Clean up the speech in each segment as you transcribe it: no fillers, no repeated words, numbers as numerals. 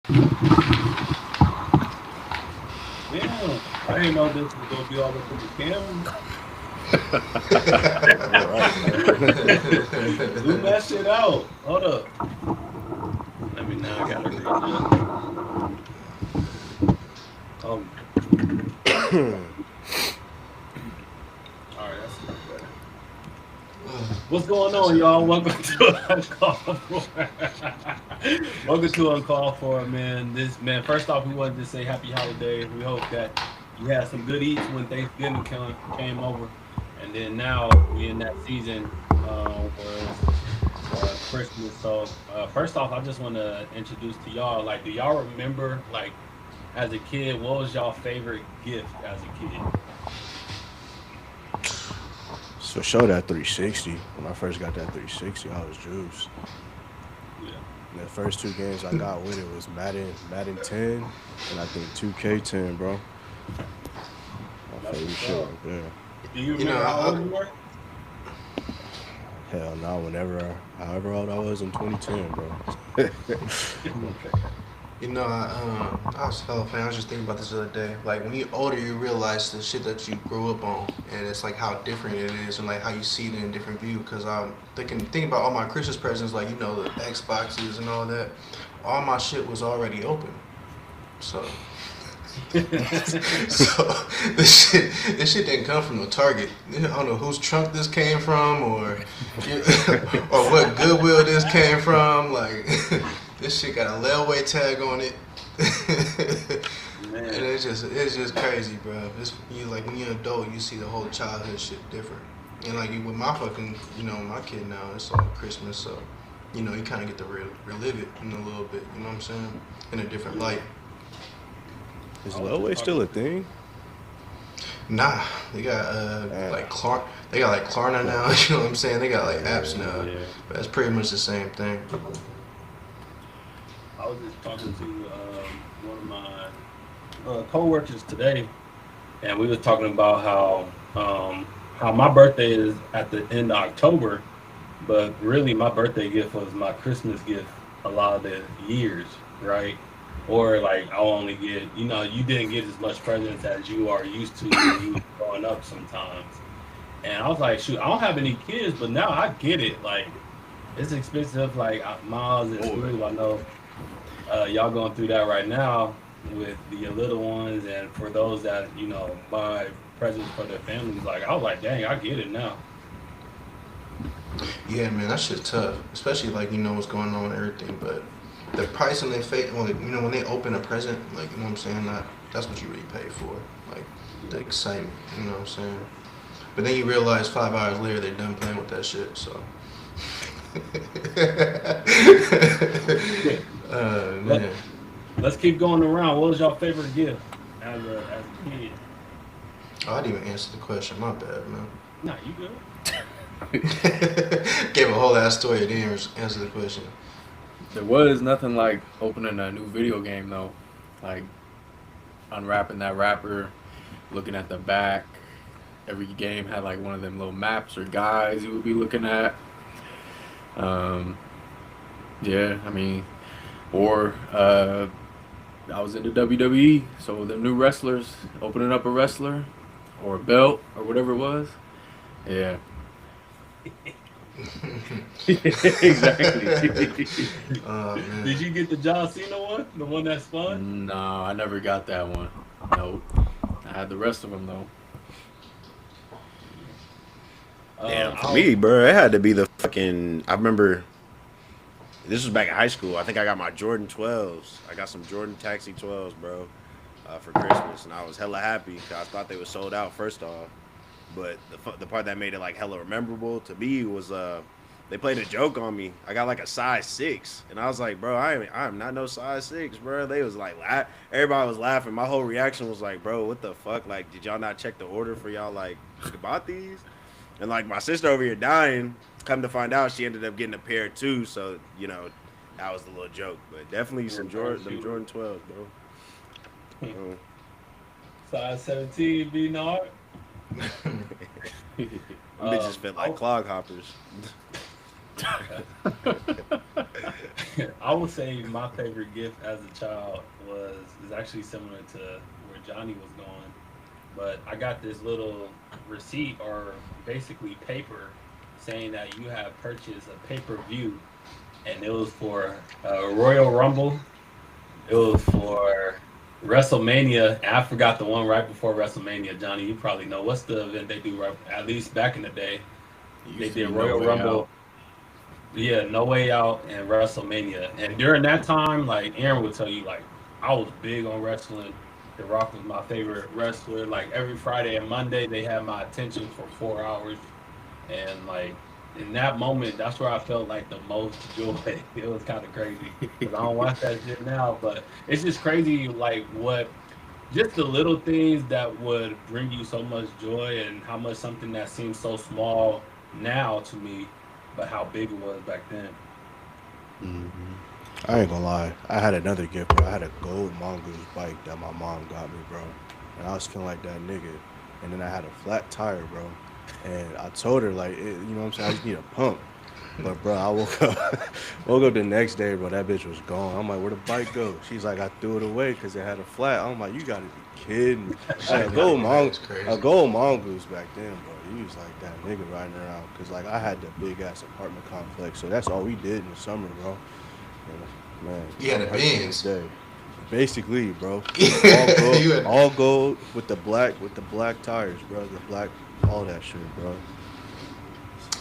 Damn, I didn't know this was gonna be all up in the camera. You're right, Zoom that shit out. Hold up. Let me now. I gotta readjust. Um. bro. All right, that's much better. What's going on, y'all? Welcome to Uncalled For. Welcome to Uncalled For, man. This man. First off, we wanted to say Happy Holidays. We hope that you had some good eats when Thanksgiving came over, and then now we in that season where it's Christmas. So first off, I just want to introduce to y'all. Like, do y'all remember, like, as a kid, what was y'all favorite gift as a kid? So show that 360. When I first got that 360, I was juiced. Yeah. And the first two games I got with it was Madden 10, and I think 2K10, bro. My That's favorite what's shit up. right there. Do you You know, remember how old you were? Hell no, however old I was in 2010, bro. I was hella fan. I was just thinking about this the other day. Like when you're older, you realize the shit that you grew up on, and it's like how different it is, and like how you see it in a different view. Cause I'm thinking about all my Christmas presents, like the Xboxes and all that. All my shit was already open, so so this shit didn't come from the Target. I don't know whose trunk this came from, or or what Goodwill this came from. Like this shit got a layaway tag on it, and Man, it's just crazy, bro. It's you like when you're an adult, you see the whole childhood shit different. And like with my fucking my kid now, it's on Christmas, so you kind of get to relive it in a little bit. You know what I'm saying? In a different yeah. light. Is I was just Lowway talking still a to. thing? Nah, they got Uh, like Clark. They got like Klarna now. You know what I'm saying? They got like apps yeah. now, Yeah, but that's pretty much the same thing. I was just talking to one of my coworkers today, and we was talking about how my birthday is at the end of October, but really my birthday gift was my Christmas gift a lot of the years, right? Or like I'll only get, you didn't get as much presents as you are used to when you was growing up sometimes. And I was like, shoot, I don't have any kids, but now I get it. Like, it's expensive, like miles in Boy, school. I know y'all going through that right now with the little ones, and for those that buy presents for their families. Like, I was like, dang, I get it now. yeah, man, that shit tough. Especially like what's going on and everything, but the price on their face, well, when they open a present, like what I'm saying, that's what you really pay for, like the Yeah. excitement. You know what I'm saying? But then you realize 5 hours later they're done playing with that shit. So, Let man. Let's keep going around. What was your favorite gift as a kid? Oh, I didn't even answer the question. My bad, man. Nah, you good. Gave a whole ass story. I didn't answer the question. There was nothing like opening a new video game though, like unwrapping that wrapper, looking at the back. Every game had like one of them little maps or guides you would be looking at. Um, yeah, I mean, or I was into WWE, so the new wrestlers opening up a wrestler or a belt or whatever it was. Yeah, exactly. Did Man. you get the John Cena one? The one that's fun? No, I never got that one. Nope. I had the rest of them though. Damn, for I'll me, bro, it had to be the fucking. I remember this was back in high school. I think I got my Jordan 12s. I got some Jordan Taxi 12s, bro, for Christmas, and I was hella happy because I thought they were sold out first off. But the part that made it like hella memorable to me was they played a joke on me. I got like a size 6, and I was like, bro, I am not no size 6, bro. They was like everybody was laughing. My whole reaction was like, bro, what the fuck? Like, did y'all not check the order for y'all like bought these? And like my sister over here dying. Come to find out, she ended up getting a pair too. So that was the little joke. But definitely some them shoot. Jordan 12s, bro. Um, Size 17, B Nard. them bitches fit like I'll, clog hoppers. I would say my favorite gift as a child is actually similar to where Johnny was going, but I got this little receipt or basically paper saying that you have purchased a pay per view, and it was for Royal Rumble. It was for WrestleMania. And I forgot the one right before WrestleMania. Johnny, you probably know what's the event they do right. At least back in the day, It they used to did be No Royal Way Rumble. Out. Yeah, No Way Out and WrestleMania. And during that time, like Aaron would tell you, like I was big on wrestling. The Rock was my favorite wrestler. Like every Friday and Monday, they had my attention for 4 hours. And like in that moment, that's where I felt like the most joy. It was kind of crazy because I don't watch that shit now, but it's just crazy, like what just the little things that would bring you so much joy and how much something that seems so small now to me, but how big it was back then. Hmm. I ain't gonna lie. I had another gift, bro. I had a gold mongoose bike that my mom got me, bro. And I was feeling like that nigga. And then I had a flat tire, bro. And I told her, like, you know what I'm saying? I just need a pump. But, bro, I woke up, woke up the next day, bro. That bitch was gone. I'm like, where'd the bike go? She's like, I threw it away because it had a flat. I'm like, you gotta be kidding me. I had Shit like that is a crazy. gold mongoose back then, bro. He was like that nigga riding around. Because, like, I had the big ass apartment complex. So that's all we did in the summer, bro. And, man, You had a right to this Benz. day. Basically, bro. You had. All gold with the black tires, bro. The black, all that shit, bro.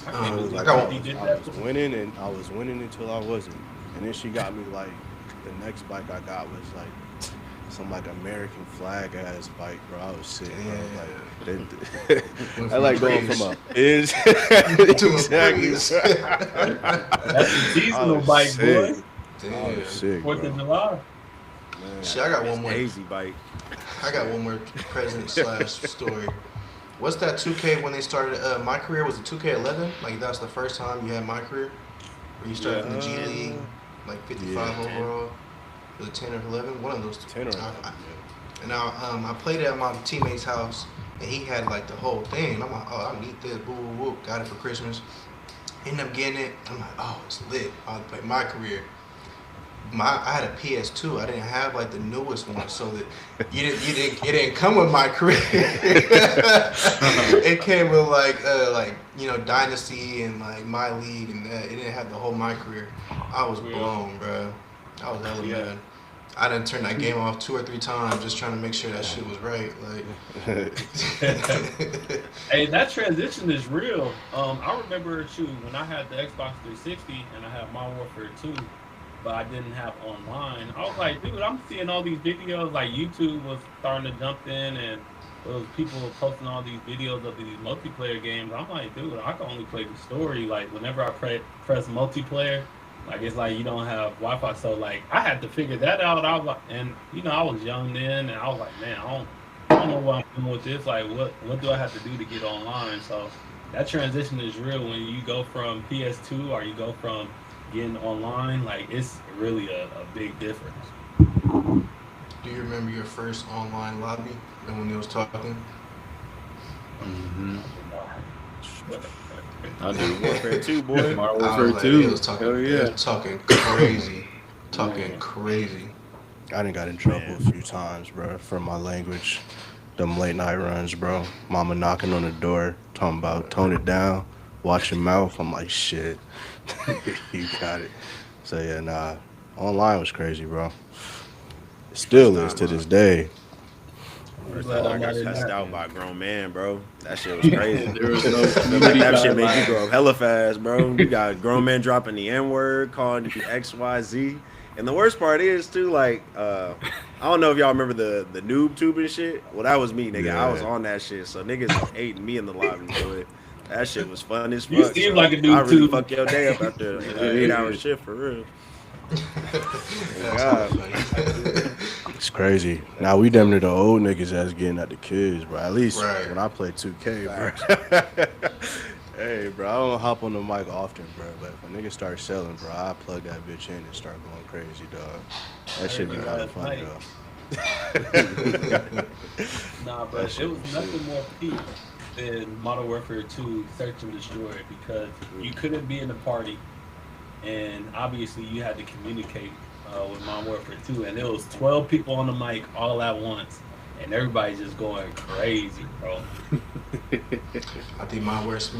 I And can't it was I believe like got one. you did I that. was winning, and I was winning until I wasn't. And then she got me like the next bike I got was like some like American flag ass bike, bro. I was sick, bro. Damn. Like Went I from a like going from breeze a is to a exactly. breeze. That's a I seasonal was bike, sick. boy. I was Damn. sick, 4th of bro. July. Man, Shit, I got Miss one more. Daisy bike. I got one more present slash story. What's that 2K when they started? My career was it 2K11. Like that's the first time you had my career, where you started Yeah. from the G League, uh, like yeah, 55 overall. Was it 10 or 11? One of those two. 10 or 11, I, yeah. and I played it at my teammate's house, and he had like the whole thing. And I'm like, oh, I need this. Boo, boo, boo. Got it for Christmas. Ended up getting it. I'm like, oh, it's lit. I'll play my career. I had a PS2. I didn't have like the newest one, so that it didn't come with my career. It came with like Dynasty and like my league, and it didn't have the whole my career. I was Yeah. blown, bro. I was hella Yeah. mad. I done turned that game off 2 or 3 times just trying to make sure that shit was right. Like, Hey, that transition is real. I remember shoot when I had the Xbox 360 and I had Modern Warfare 2, but I didn't have online. I was like, dude, I'm seeing all these videos. Like YouTube was starting to jump in, and there was people posting all these videos of these multiplayer games. I'm like, dude, I can only play the story. Like whenever I press multiplayer, like it's like you don't have Wi-Fi. So like I had to figure that out. I was like, and I was young then, and I was like, man, I don't know what I'm doing with this. Like, what do I have to do to get online? So that transition is real when you go from PS2 or you go from getting online. Like, it's really a big difference. do you remember your first online lobby and when they was talking? Mm-hmm. But, I do. Warfare 2, boy. Modern I was Warfare like, 2. it was talking, Hell it yeah. was talking crazy, talking man, crazy. I done got in trouble a Man. few times, bro, for my language. Them late night runs, bro. Mama knocking on the door, talking about tone it down, watch your mouth. I'm like, shit, you got it. So yeah, nah. Online was crazy, bro. It First still is time to this day. I'm First glad time I I'm got not in cussed that. out by a grown man, bro. That shit was crazy. There was no I feel like community that shit made you grow up guidelines. hella fast, bro. You got a grown man dropping the N word, calling you X, Y, Z. And the worst part is too, like, I don't know if y'all remember the noob tube and shit. Well, that was me, nigga. I was Yeah. on that shit. So niggas was hating me in the lobby, boy. That shit was fun as You fuck. seem So like a I dude really too. fuck your day up after an 8 hour shift for real. Oh That's hella God. funny. It's crazy. Now we damn near the old niggas that's getting at the kids, bro. At least Right. when I play 2K, Facts. bro. Hey, bro, I don't hop on the mic often, bro. But if a nigga start selling, bro, I plug that bitch in and start going crazy, dog. I That heard shit be you kind of last funny, night. though. Nah, That but it shit was be sick. nothing more peak than Modern Warfare 2 Search and Destroy because you couldn't be in the party and obviously you had to communicate with Modern Warfare 2, and there was 12 people on the mic all at once, and everybody just going crazy, bro. I think my worst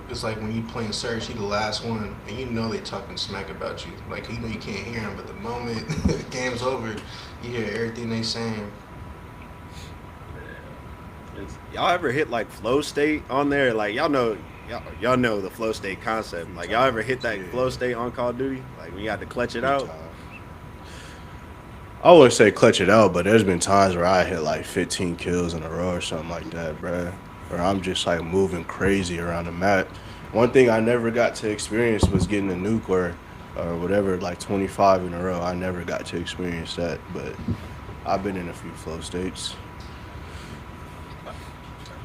is like when you playing Surge, you the last one, and you know they talking smack about you. Like you know you can't hear them, but the moment the game's over, you hear everything they saying. It's, Y'all ever hit like flow state on there? Like y'all know the flow state concept. Like y'all ever hit that flow state on Call of Duty? Like when you had to clutch it out? I would say clutch it out, but there's been times where I hit like 15 kills in a row or something like that, bruh. Where I'm just like moving crazy around the map. One thing I never got to experience was getting a nuke or whatever, like 25 in a row. I never got to experience that, but I've been in a few flow states.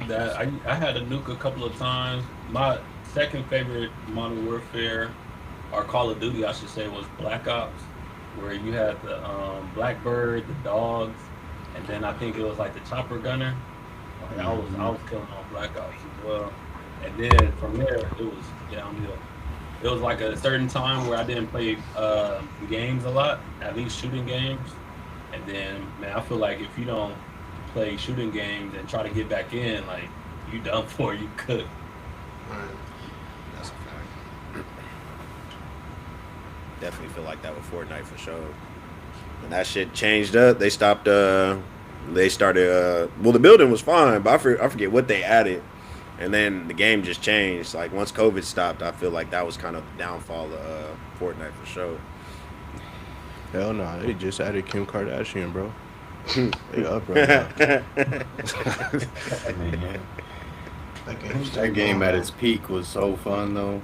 that I had a nuke a couple of times. My second favorite Modern Warfare or Call of Duty, I should say, was Black Ops, where you had the Blackbird, the dogs, and then I think it was like the chopper gunner. Like I was killing on Black Ops as well, and then from there it was downhill. It was like a certain time where I didn't play games a lot, at least shooting games, and then man, I feel like if you don't play shooting games and try to get back in, like you done for, you could. Right. That's a fact. Definitely feel like that with Fortnite for sure. When that shit changed up, they stopped. They started. Well, the building was fine, but I forget what they added, and then the game just changed. Like once COVID stopped, I feel like that was kind of the downfall of Fortnite for sure. Hell no, they just added Kim Kardashian, bro. They up right now. Man, That that game at its peak was so fun though.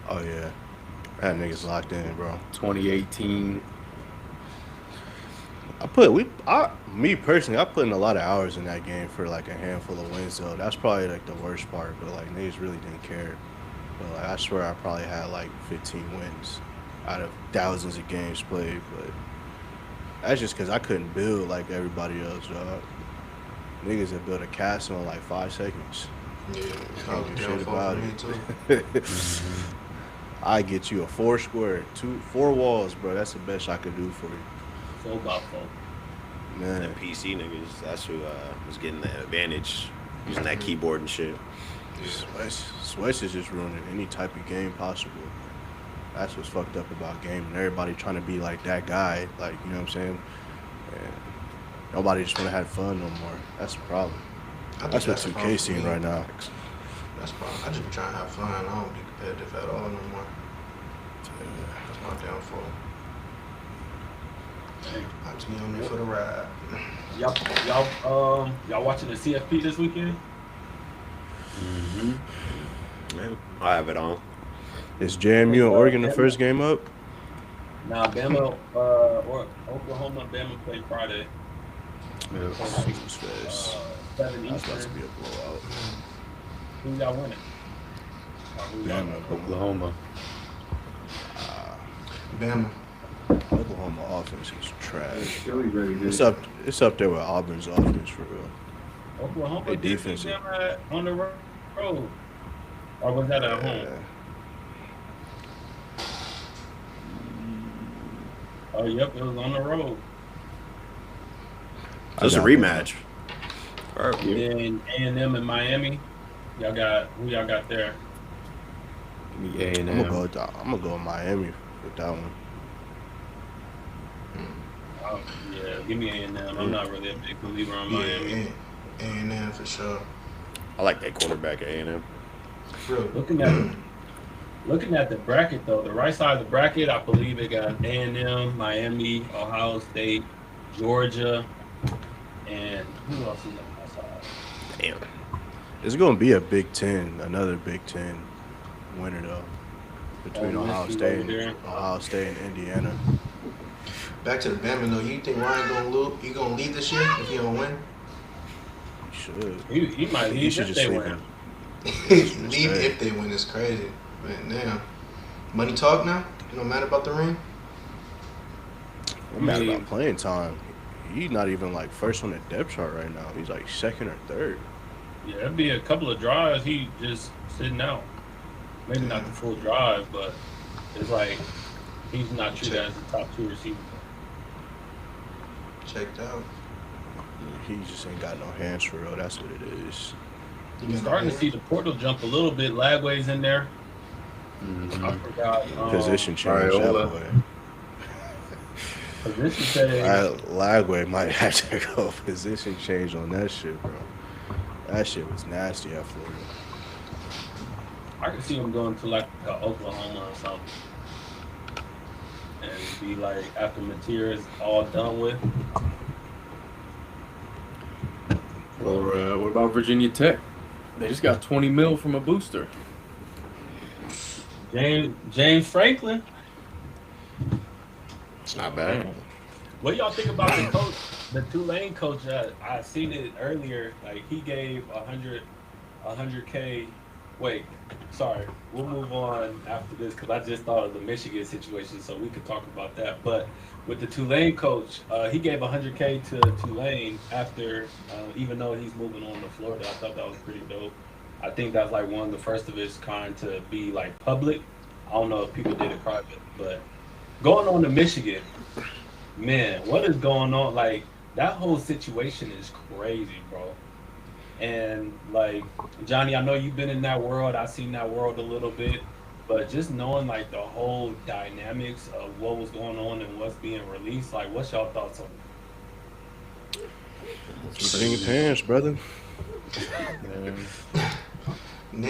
Oh yeah, that niggas locked in, bro. 2018. Me personally, I put in a lot of hours in that game for like a handful of wins though. That's probably like the worst part, but like niggas really didn't care. But like I swear I probably had like 15 wins out of thousands of games played. But that's just because I couldn't build like everybody else, dog. Niggas that built a castle in like 5 seconds. Yeah, Can't do shit downfall about for me it. too. I get you a 4 square, 4 walls, bro. That's the best I could do for you, 4x4. And man. PC niggas, that's who was getting the advantage using that keyboard and shit. Switch is just ruining any type of game possible. That's what's fucked up about gaming. Everybody trying to be like that guy, like you know what I'm saying. And nobody just want to have fun no more. That's the problem. I think That's what the problem 2K for seeing me. right now. That's the problem. I just be trying to have fun. I don't be competitive at all no more. That's my downfall. I just be on there for the ride. Y'all watching the CFP this weekend? Yeah, I have it on. Is JMU and Oregon the first game up? Nah, Bama or Oklahoma, Bama play Friday. Yeah. Jesus Christ. 7 That's about to Eastern. be a blowout. Who y'all winning? Who y'all Bama. winning? Oklahoma. Bama. Oklahoma offense is trash. Philly really good. It's up there with Auburn's offense for real. Oklahoma They did beat defense- Bama on the road. Or was that at home? Oh, yep, it was on the road. So it's a got rematch. Then A&M in Miami. Who y'all got there? Give me A&M. I'm gonna go with Miami with that one. Oh, yeah, give me A&M. I'm not really a big believer on Miami. Yeah, A&M for sure. I like that quarterback at A&M. Real. Looking at the bracket though, the right side of the bracket, I believe it got A&M, Miami, Ohio State, Georgia, and who else is on that side? Damn. It's gonna be a Big Ten, another Big Ten winner though, between Oh, Ohio Michigan State, over there. Ohio State and Indiana. Back to the Bama though. You think Ryan gonna lose? He gonna lead this year if he don't win? He should. He might He leave should if just they leave win. him. Leave if they win is crazy. Man, damn. Money talk now? It don't matter about the ring? I'm mad about playing time. He's not even like first on the depth chart right now. He's like second or third. Yeah, it'd be a couple of drives. He just sitting out. Maybe not the full drive, but It's like he's not treated Check, as a top two receiver. checked out. He just ain't got no hands for real. That's what it is. You We're got no starting to see hands? the portal jump a little bit. Lagway's in there. I Mm-hmm. forgot Position change that Ariola. boy. position change. Lagway might have to go position change on that shit, bro. That shit was nasty at Florida. I can see him going to like a Oklahoma or something, and be like after material is all done with. Or what about Virginia Tech? They just got 20 mil from a booster. James Franklin. It's not Oh bad. man, What do y'all think about the coach, the Tulane coach? I seen it earlier. Like he gave 100K. Wait, sorry. We'll move on after this because I just thought of the Michigan situation, so we could talk about that. But with the Tulane coach, he gave 100K to Tulane after, even though he's moving on to Florida. I thought that was pretty dope. I think that's like one of the first of its kind to be like public. I don't know if people did it private, but going on to Michigan, man, what is going on? Like that whole situation is crazy, bro. And like Johnny, I know you've been in that world. I've seen that world a little bit, but just knowing like the whole dynamics of what was going on and what's being released, like what's y'all thoughts on Virginia pants, brother. man.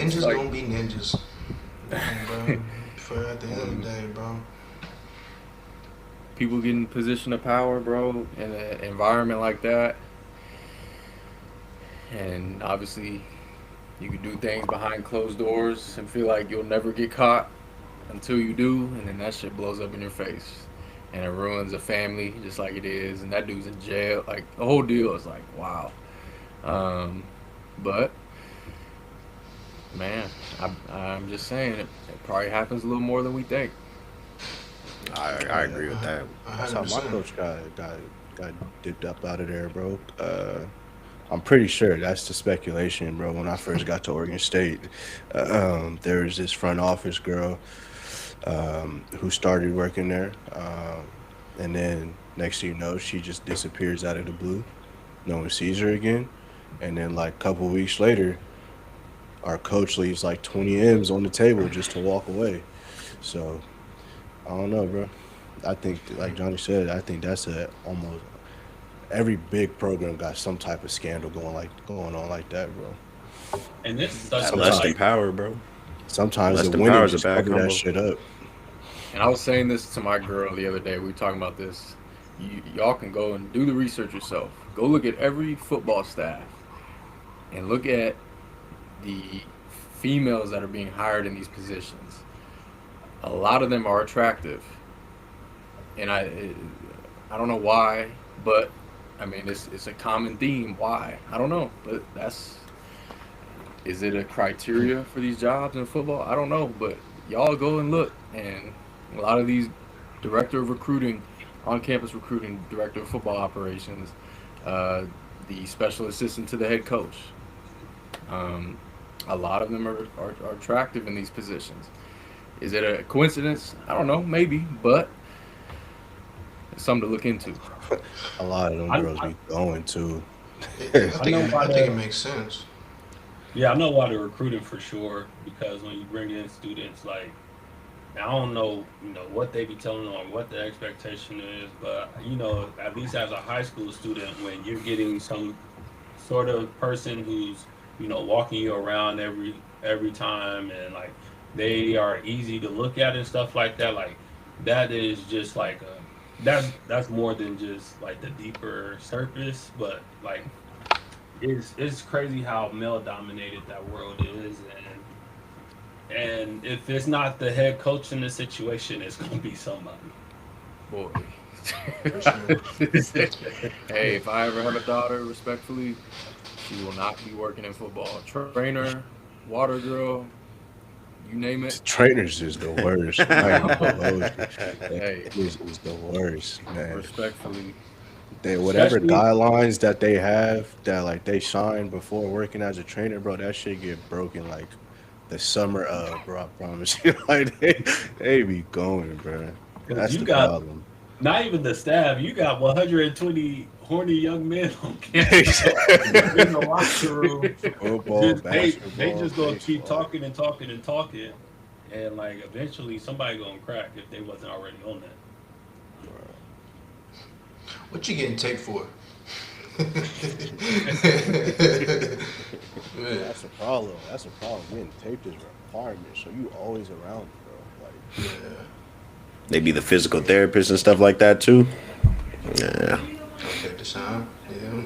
It's Ninjas like gonna be ninjas, bro. For at the end of the day, bro. people get in position of power, bro, in an environment like that, and obviously you can do things behind closed doors and feel like you'll never get caught until you do, and then that shit blows up in your face, and it ruins a family just like it is, and that dude's in jail. Like the whole deal is like wow. Um, but man, I'm just saying it probably happens a little more than we think. I agree with that. That's hundred how my percent. coach got dipped up out of there, bro. I'm pretty sure that's the speculation, bro. When I first got to Oregon State, there was this front office girl who started working there, and then next thing you know, she just disappears out of the blue. No one sees her again, and then like a couple weeks later, our coach leaves like 20 M's on the table just to walk away. So I don't know, bro. I think, like Johnny said, I think that's a almost every big program got some type of scandal going on like that, bro. it? And it's such a Lust Sometimes, and like power, bro. sometimes the Lust and winning power is a just bad cover that combo. shit up. And I was saying this to my girl the other day. We were talking about this. Y'all can go and do the research yourself. Go look at every football staff and look at the females that are being hired in these positions. A lot of them are attractive, and I don't know why, but I mean it's a common theme. Why? I don't know, but that's is it a criteria for these jobs in football? I don't know, but y'all go and look, and a lot of these director of recruiting, on-campus recruiting, director of football operations, uh, the special assistant to the head coach. Um, a lot of them are attractive in these positions. Is it a coincidence? I don't know, maybe, but it's something to look into. A lot of them I, girls I be going to. I know why I think it the makes sense. yeah, I know why they're recruiting for sure because when you bring in students like I don't know, what they be telling them or what the expectation is, but at least as a high school student, when you're getting some sort of person who's, walking you around every time and like they are easy to look at and stuff like that, like that is just like that's more than just like the deeper surface, but like it's crazy how male dominated that world is and if it's not the head coach in the situation, it's gonna be somebody. Boy. For sure. Hey, if I ever have a daughter, respectfully, she will not be working in football. Trainer, water girl, you name it. Trainers is the worst. I ain't gonna hold you. Like, Hey, is the worst, man. respectfully, They whatever Especially guidelines that they have that like they shine before working as a trainer, bro. That shit get broken like the summer of, bro. I promise you, like they be going, bro. Because That's you the got problem. not even the staff, you got 120 horny young men on campus in the locker room. Football, Just they basketball, just gonna keep baseball. talking and talking and talking, and like eventually somebody gonna crack if they wasn't already on that. What you getting taped for? Man, That's the problem. That's the problem. Getting taped is a requirement, so you always around it, bro. Like, yeah. They be the physical therapists and stuff like that too. Yeah. Okay, Deshaun. Yeah.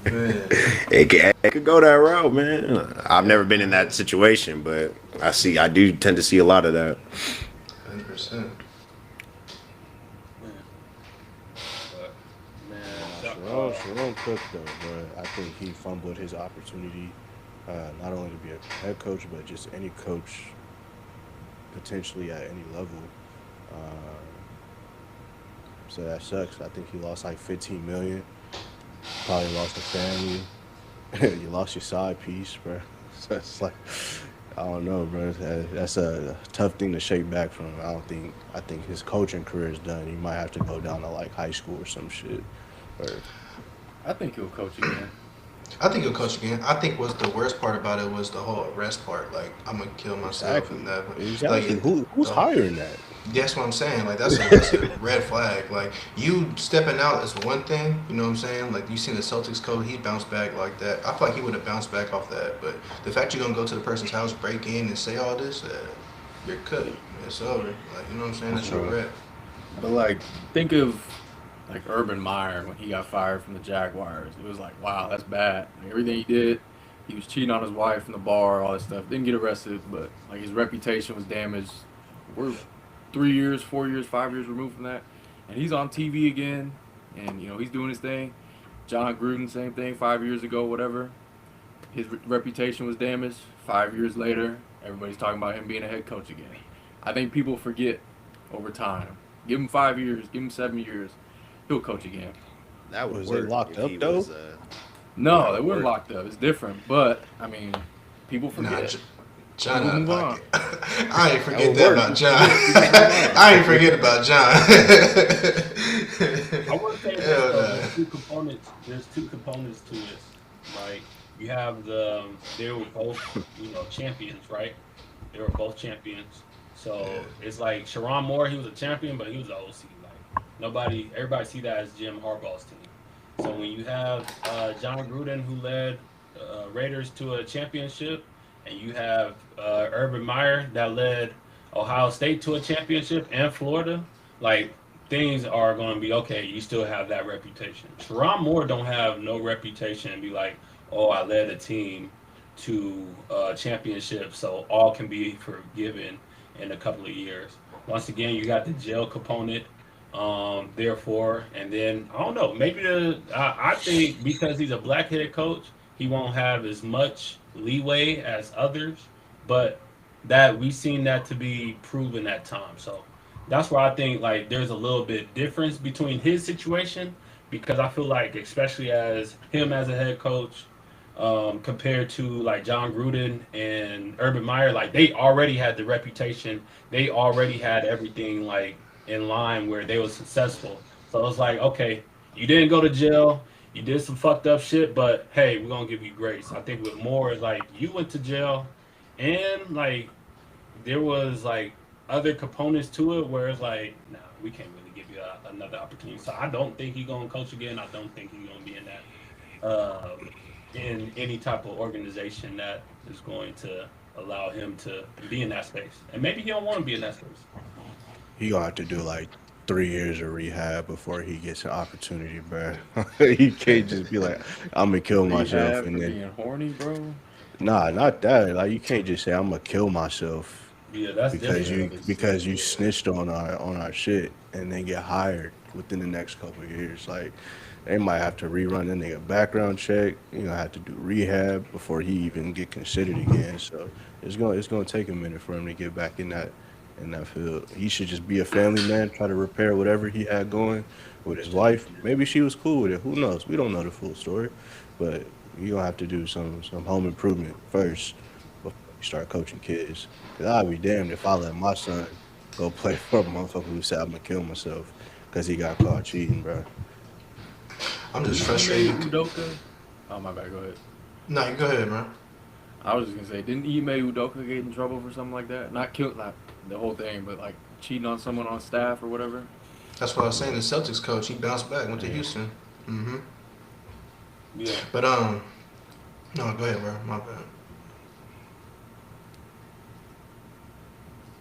Man, It could go that route, man. I've never been in that situation, but I do tend to see a lot of that. 100%. Man, but man, nah, Sharon Cook though, bro. I think he fumbled his opportunity, not only to be a head coach, but just any coach potentially at any level. Uh, so that sucks. I think he lost like 15 million. Probably lost a family. You lost your side piece, bro. So it's like I don't know, bro. That's a tough thing to shake back from. I don't think. I think his coaching career is done. He might have to go down to like high school or some shit. Or I think he'll coach again. I think he'll coach again. I think what's the worst part about it was the whole arrest part. Like I'm gonna kill myself exactly, and that. Like exactly. Who's the hiring that? That's what I'm saying. Like that's a red flag. Like you stepping out is one thing. You know what I'm saying? Like you seen the Celtics coach, he bounced back like that. I feel like he would have bounced back off that. But the fact you're gonna go to the person's house, break in, and say all this, you're cut. It's over. Like you know what I'm saying? That's your Bro. red. But like, think of like Urban Meyer when he got fired from the Jaguars. It was like, wow, that's bad. Like, everything he did, he was cheating on his wife in the bar, all that stuff. Didn't get arrested, but like his reputation was damaged. We're 3 years, 4 years, 5 years removed from that, and he's on TV again, and he's doing his thing. John Gruden, same thing, 5 years ago, whatever. His reputation was damaged. 5 years later, everybody's talking about him being a head coach again. I think people forget over time. Give him 5 years, give him 7 years, he'll coach again. That would Was they work locked if he up though? was. No, That they would weren't work. locked up. It's different, but I mean, people Nah, forget. John People out of move on. pocket. I ain't That forget would that work. about John. People move on. I ain't forget about I would say John. this Hell though. no. There's two components. There's two components to this. Like you have they were both champions, right? They were both champions. So Yeah. it's like Sharon Moore, he was a champion, but he was the OC. Like everybody see that as Jim Harbaugh's team. So when you have John Gruden, who led Raiders to a championship, and you have Urban Meyer that led Ohio State to a championship and Florida, like things are going to be okay. You still have that reputation. Sharon Moore don't have no reputation and be like, oh, I led a team to championship, so all can be forgiven in a couple of years. Once again, you got the jail component, therefore, and then I don't know. Maybe I think because he's a black head coach, he won't have as much leeway as others, but that we've seen that to be proven at times. So that's where I think like there's a little bit difference between his situation because I feel like especially as him as a head coach compared to like John Gruden and Urban Meyer, like they already had the reputation, they already had everything like in line where they were successful. So it's like, okay, you didn't go to jail, you did some fucked up shit, but hey, we're gonna give you grace. I think with more is like you went to jail, and like there was like other components to it where it's like, nah, we can't really give you another opportunity. So I don't think he's gonna coach again. I don't think he's gonna be in any type of organization that is going to allow him to be in that space. And maybe he don't want to be in that space. He gonna have to do like 3 years of rehab before he gets an opportunity, bro. He can't just be like, I'm gonna kill myself Rehab and for then being horny, bro. nah, not that. Like you can't just say I'm gonna kill myself Yeah, that's because different. you snitched on our shit and then get hired within the next couple of years. Like they might have to rerun the nigga background check. You know, have to do rehab before he even get considered again. So it's gonna take a minute for him to get back in that field. He should just be a family man, try to repair whatever he had going with his wife. Maybe she was cool with it. Who knows? We don't know the full story, but You gonna have to do some home improvement first before you start coaching kids. Cause I'd be damned if I let my son go play for a motherfucker who said I'm gonna kill myself because he got caught cheating, bro. I'm just Didn't he made frustrated. Udoka? Oh my bad. Go ahead. No, you go ahead, man. I was just gonna say, didn't Ime Udoka get in trouble for something like that? Not kill, not the whole thing, but like cheating on someone on staff or whatever. That's what I was saying. The Celtics coach, he bounced back, went to Yeah. Houston. Hmm. Yeah. But no, go ahead, bro. My bad.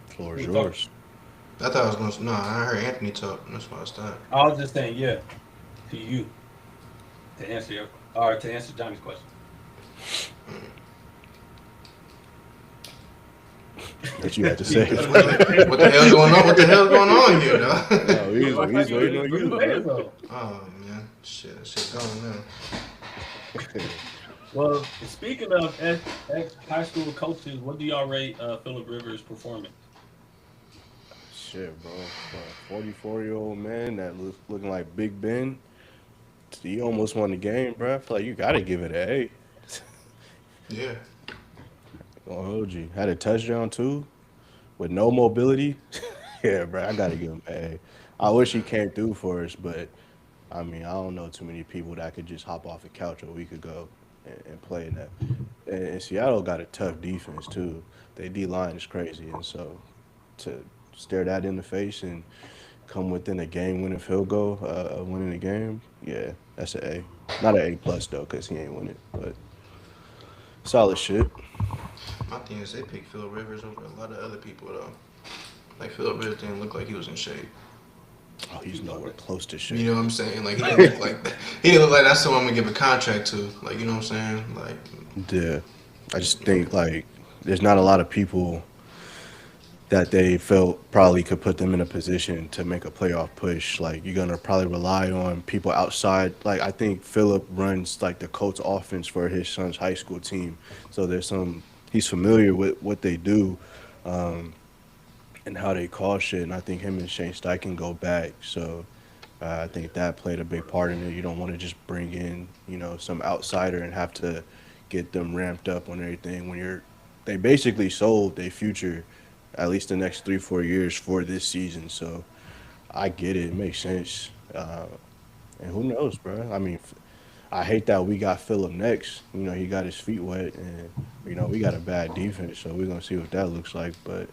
Floor is Who talk? yours. I thought I was gonna. No, I heard Anthony talk. That's why I stopped. I was just saying, yeah, to you to answer your or to answer Johnny's question. What you had to He say? cut him off. What the hell going on? What the hell going on here, No, dog? he's Go he's waiting ahead, on bro. you, Say it bro. though. Oh man, shit going now. Well, speaking of ex high school coaches, what do y'all rate Philip Rivers' performance? Shit, bro. For a 44-year-old man that looking like Big Ben, he almost won the game, bro. I feel like you gotta give it an A. Yeah, Gonna hold you. Had a touchdown too with no mobility. Yeah, bro. I gotta give him an A. I wish he came through for us, but I mean, I don't know too many people that could just hop off the couch a week ago and play in that. And Seattle got a tough defense too. Their D line is crazy, and so to stare that in the face and come within a game-winning field goal, winning the game, yeah, that's an A. Not an A plus though, cause he ain't win it, but solid shit. my thing is they picked Phil Rivers over a lot of other people though. Like Phil Rivers didn't look like he was in shape. Oh, he's nowhere close to You shape. know what I'm saying? Like he didn't look like that. He didn't look like that's someone I'm gonna give a contract to. Like you know what I'm saying? Like Yeah, I just think like there's not a lot of people that they felt probably could put them in a position to make a playoff push. Like you're gonna probably rely on people outside. Like I think Philip runs like the Colts offense for his son's high school team, so there's some he's familiar with what they do and how they call shit. And I think him and Shane Steichen go back. So I think that played a big part in it. You don't want to just bring in some outsider and have to get them ramped up on everything when they basically sold their future at least the next 3 4 years for this season. So I get it. It makes sense. And who knows, bro? I mean, I hate that we got Phillip next. He got his feet wet, and we got a bad defense. So we're gonna see what that looks like. But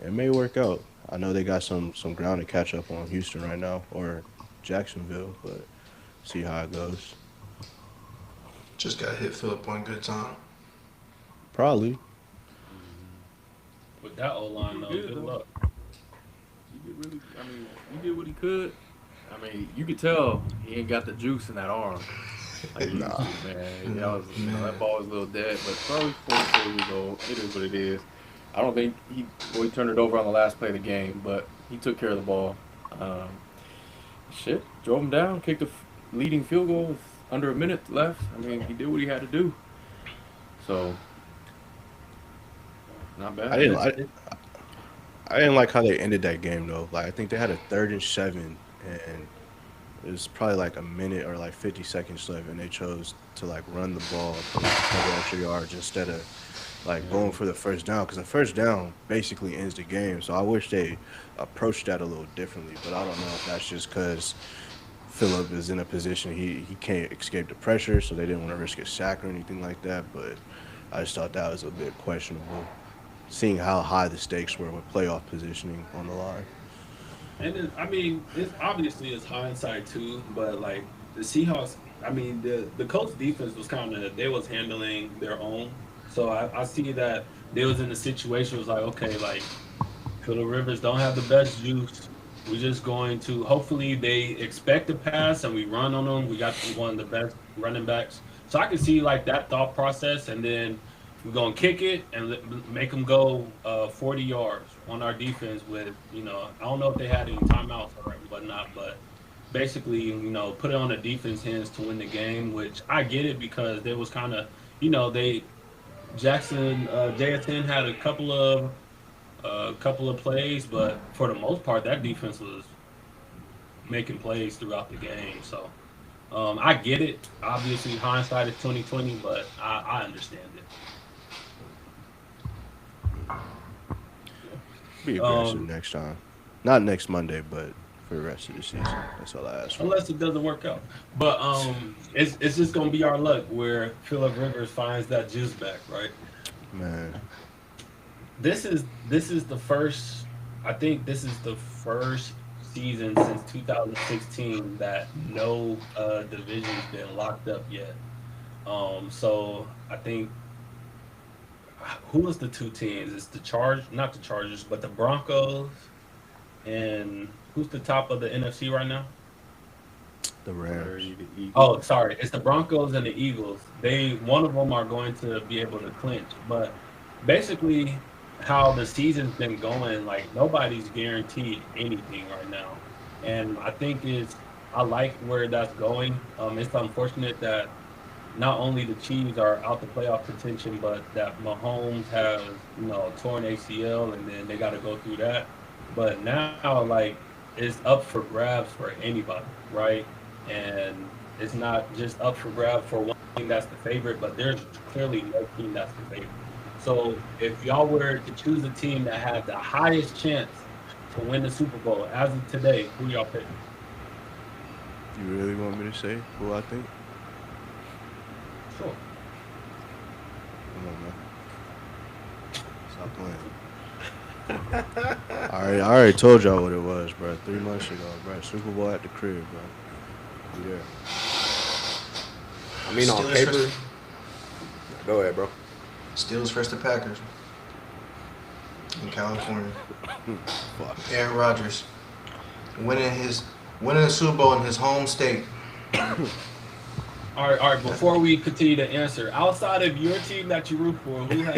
it may work out. I know they got some ground to catch up on Houston right now or Jacksonville, but see how it goes. just got hit Philip one good time. Probably. With that O He line did though, good good though. luck. He did really. I mean, he did what he could. I mean, you could tell he ain't got the juice in that arm like he used Nah. to, man. That was, Man, that ball was a little dead, but probably 44 years old. It is what it is. I don't think he turned it over on the last play of the game, but he took care of the ball. Um, shit, drove him down, kicked the leading field goal with under a minute left. I mean, he did what he had to do. So, not I bad. didn't. It's it, I didn't like how they ended that game though. Like I think they had a 3rd and 7, and it was probably like a minute or like 50 seconds left, and they chose to like run the ball for like a couple extra yards instead of like going for the first down because the first down basically ends the game. So I wish they approached that a little differently. But I don't know if that's just because Philip is in a position he can't escape the pressure, so they didn't want to risk a sack or anything like that. But I just thought that was a bit questionable, seeing how high the stakes were with playoff positioning on the line. and it, I mean, it's obviously it's hindsight too, but like the Seahawks, I mean, the Colts defense was kind of they was handling their own. So I see that they was in a situation was like, okay, like Phillip Rivers don't have the best juice. We're just going to hopefully they expect the pass and we run on them. We got one of the best running backs, so I can see like that thought process, and then we're gonna kick it and make them go 40 yards on our defense. With I don't know if they had any timeouts or whatnot, but basically put it on the defense hands to win the game. Which I get it because there was kind of they Jackson JSN had a couple of plays, but for the most part, that defense was making plays throughout the game. So I get it. Obviously, hindsight is 2020, but I understand it. Be aggressive Um, next time. Not next Monday, but for the rest of the season. That's all I ask for. unless it doesn't work out, but it's just gonna be our luck where Philip Rivers finds that juice back, right? Man, This is the first. I think this is the first season since 2016 that no division's been locked up yet. So I think who was the two teams? It's the Charge, not the Chargers, but the Broncos, and who's the top of the NFC right now? the Rams. Or the Eagles. Oh, sorry, it's the Broncos and the Eagles. They one of them are going to be able to clinch, but basically, how the season's been going, like nobody's guaranteed anything right now, and I think it's I like where that's going. It's unfortunate that not only the Chiefs are out the playoff contention, but that Mahomes has torn ACL, and then they got to go through that. But now, like it's up for grabs for anybody, right? And it's not just up for grabs for one team that's the favorite, but there's clearly no team that's the favorite. So if y'all were to choose a team that had the highest chance to win the Super Bowl as of today, who y'all pick? You really want me to say who I think? Sure. Come on, man. Stop playing. I already told y'all what it was, bro. 3 months ago, bro. Super Bowl at the crib, bro. We there. I mean, on Steelers paper. versus, Go ahead, bro. Steelers versus the Packers in California. Fuck. Aaron Rodgers winning the Super Bowl in his home state. All right. Before we continue to answer, outside of your team that you root for, who has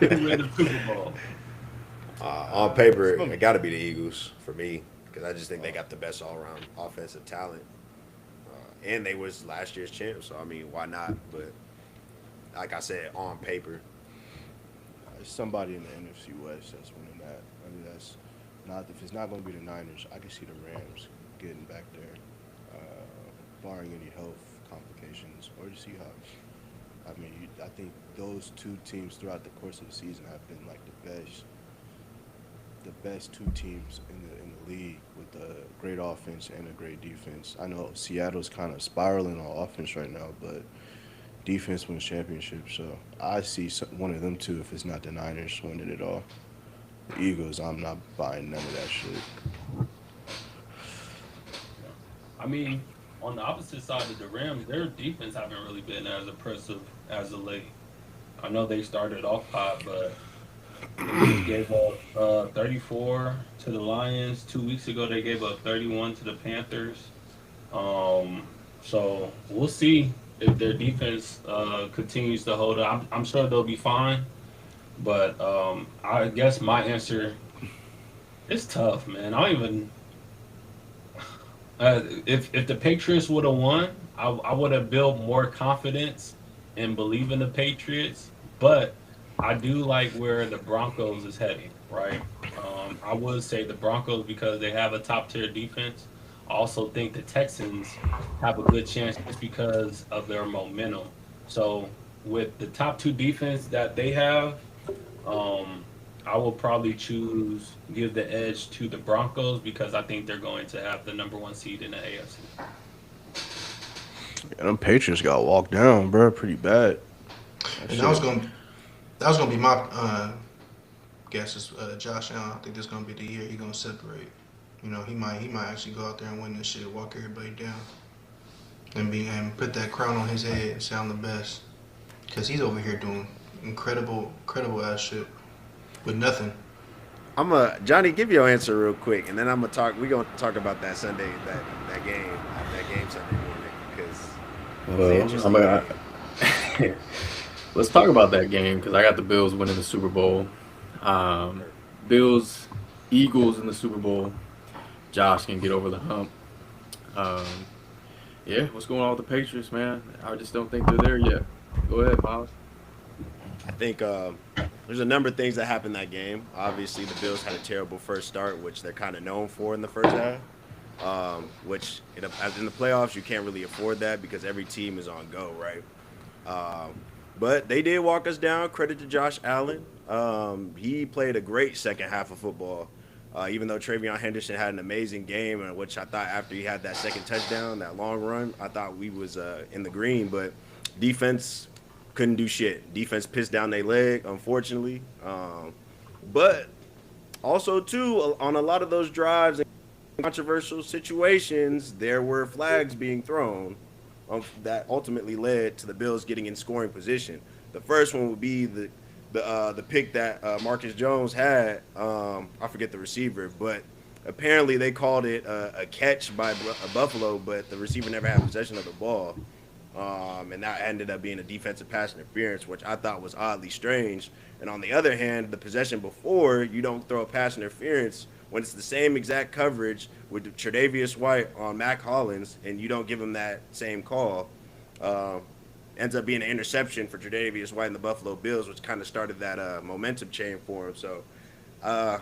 who win the Super Bowl? On paper, it got to be the Eagles for me because I just think they got the best all-around offensive talent, and they was last year's champs. So I mean, why not? But like I said, on paper, It's somebody in the NFC West that's winning that. I mean, that's not if it's not going to be the Niners. I can see the Rams getting back there, barring any health complications, or the Seahawks. I mean, I think those two teams throughout the course of the season have been like the best two teams in the league with a great offense and a great defense. I know Seattle's kind of spiraling on offense right now, but defense wins championships. So I see one of them two if it's not the Niners winning it all. The Eagles, I'm not buying none of that shit. I mean, on the opposite side of the Rams, their defense haven't really been as impressive as of late. I know they started off hot, but they just gave up 34 to the Lions. 2 weeks ago, they gave up 31 to the Panthers. So we'll see if their defense continues to hold up. I'm sure they'll be fine, but I guess my answer is tough, man. I don't even. If the Patriots would have won, I would have built more confidence and believe in the Patriots. But I do like where the Broncos is heading, right? I would say the Broncos because they have a top tier defense. I also think the Texans have a good chance just because of their momentum. So with the top two defense that they have, um, I will probably give the edge to the Broncos because I think they're going to have the number one seed in the AFC. And them Patriots got walked down, bro, pretty bad. That And shit. that was gonna be my guess is Josh Allen. I think this is gonna be the year he's gonna separate. You know, he might actually go out there and win this shit, walk everybody down, and put that crown on his head and sound the best. Cause he's over here doing incredible ass shit with nothing. Johnny, give your answer real quick, and then I'm gonna talk. We gonna talk about that Sunday, that game Sunday morning because it was an Well, interesting game. let's talk about that game because I got the Bills winning the Super Bowl. Bills, Eagles in the Super Bowl. Josh can get over the hump. Um, yeah, what's going on with the Patriots, man? I just don't think they're there yet. Go ahead, Miles. I think there's a number of things that happened that game. Obviously, the Bills had a terrible first start, which they're kind of known for in the first half. which as in the playoffs you can't really afford that because every team is on go, right? Um, but they did walk us down. Credit to Josh Allen. He played a great second half of football. Even though Travion Henderson had an amazing game, which I thought after he had that second touchdown, that long run, I thought we was in the green. But defense couldn't do shit. Defense pissed down their leg, unfortunately. But also too, on a lot of those drives and controversial situations, there were flags being thrown that ultimately led to the Bills getting in scoring position. The first one would be the pick that Marcus Jones had. I forget the receiver, but apparently they called it a catch by Buffalo, but the receiver never had possession of the ball. And that ended up being a defensive pass interference, which I thought was oddly strange. And on the other hand, the possession before, you don't throw a pass interference when it's the same exact coverage with Tre'Davious White on Mac Hollins, and you don't give him that same call. Uh, Ends up being an interception for Tre'Davious White and the Buffalo Bills, which kind of started that momentum chain for him. So, uh,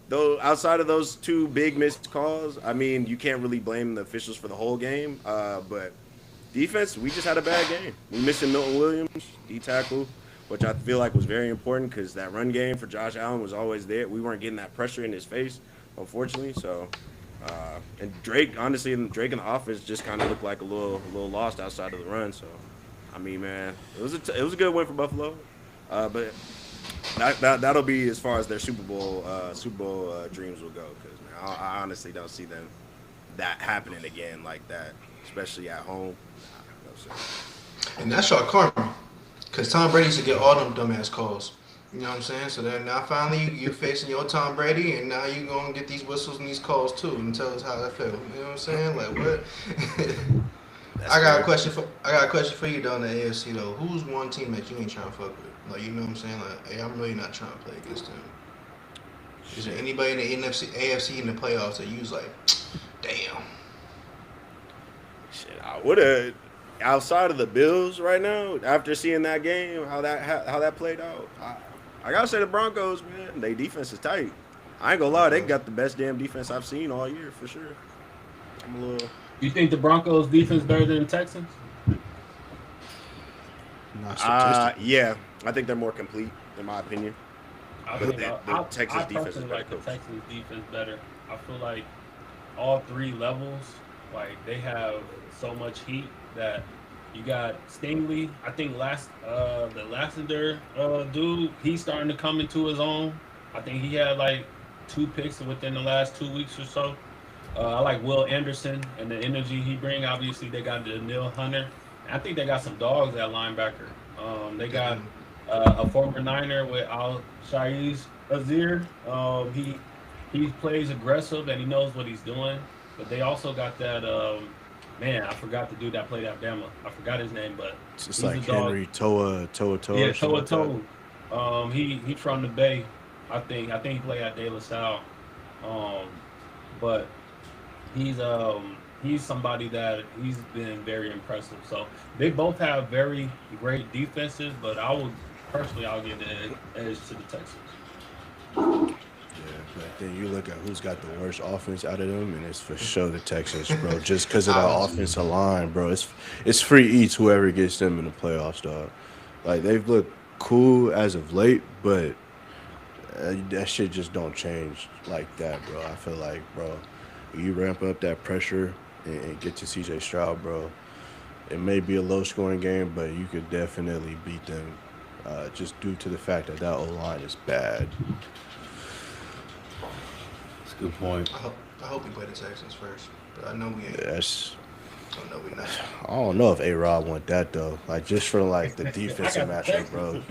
though outside of those two big missed calls, I mean, you can't really blame the officials for the whole game. But defense, we just had a bad game. We missing Milton Williams, D tackle, which I feel like was very important because that run game for Josh Allen was always there. We weren't getting that pressure in his face, unfortunately. So, and Drake, honestly, Drake in the offense just kind of looked like a little lost outside of the run. So, I mean, man, it was a good win for Buffalo, but that'll be as far as their Super Bowl dreams will go. Because I honestly don't see them that happening again like that, especially at home. No, sir. And that's your karma. Because Tom Brady used to get all them dumbass calls. You know what I'm saying? So then now finally you're facing your Tom Brady, and now you're going to get these whistles and these calls too, and tell us how that felt. You know what I'm saying? Like, what? I got a question for you down the AFC though. Who's one team that you ain't trying to fuck with? Like, you know what I'm saying? Like, hey, I'm really not trying to play against them. Is there anybody in the NFC, AFC in the playoffs that you was like, damn? Shit, I would have. Outside of the Bills right now, after seeing that game, how that played out, I gotta say the Broncos, man, they defense is tight. I ain't gonna lie, they got the best damn defense I've seen all year for sure. I'm a little. You think the Broncos defense better than the Texans? Not statistically. Yeah, I think they're more complete in my opinion. I But think the Texas I defense is personally better like the coached. Texans defense better. I feel like all three levels, like they have so much heat that you got Stingley. I think the Lassiter dude, he's starting to come into his own. I think he had like 2 picks within the last 2 weeks or so. I like Will Anderson and the energy he bring. Obviously, they got Daniil Hunter. I think they got some dogs at linebacker. They got a former Niner with Al Shaiz Azir. He plays aggressive and he knows what he's doing. But they also got that man. I forgot the dude that played at Bama. I forgot his name, but It's just he's like a dog. Henry Toa. Yeah, Or something Toa like that. Toe. He from the Bay. I think he played at De La Salle. Um, but he's somebody that he's been very impressive. So they both have very great defenses, but I'll give the edge to the Texans. Yeah, but then you look at who's got the worst offense out of them, and it's for sure the Texans, bro. Just because of that offensive line, bro. It's free eats whoever gets them in the playoffs, dog. Like they've looked cool as of late, but that shit just don't change like that, bro. I feel like, bro, you ramp up that pressure and get to CJ Stroud, bro. It may be a low scoring game, but you could definitely beat them just due to the fact that O line is bad. That's a good point. I hope we play the Texans first, but I know we ain't. That's I know we not. I don't know if A-Rod want that though. Like just for like the defensive I got the matchup, bro.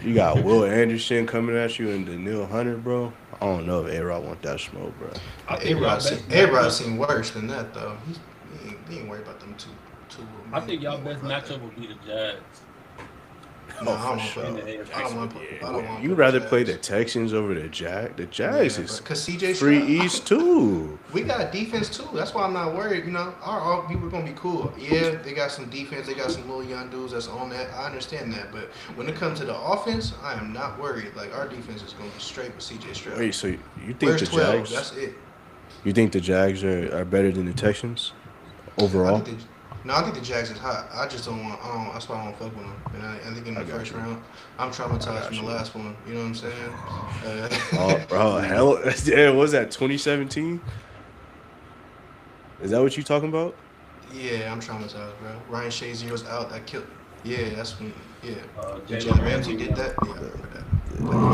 You got Will Anderson coming at you and Daniil Hunter, bro. I don't know if A-Rod want that smoke, bro. I A think y'all Rod best seemed worse than that though. He ain't worried about them two. I think y'all best matchup would be the Jags. No, Oh, I for don't sure. want to. I don't want to. I don't want. You rather play the Texans over the Jag? The Jags is because CJ free Stroud. East too. We got defense too. That's why I'm not worried. You know, our people are gonna be cool. Yeah, they got some defense. They got some little young dudes that's on that. I understand that. But when it comes to the offense, I am not worried. Like our defense is gonna be straight with CJ Stroud. Wait, so you think Where's the 12? Jags? That's it. You think the Jags are better than the Texans I overall? think the no, I think the Jags is hot. I just don't want. That's why I don't fuck with them. And I think in I the got first you. round, I'm I traumatized from got the you. last one. You know what I'm saying? Oh, bro, hell, yeah, what was that 2017? Is that what you talking about? Yeah, I'm traumatized, bro. Ryan Shazier was out. That killed. Yeah, that's when. Yeah, when Jalen Jalen Ramsey Ramsey did won. that. Yeah, I remember that.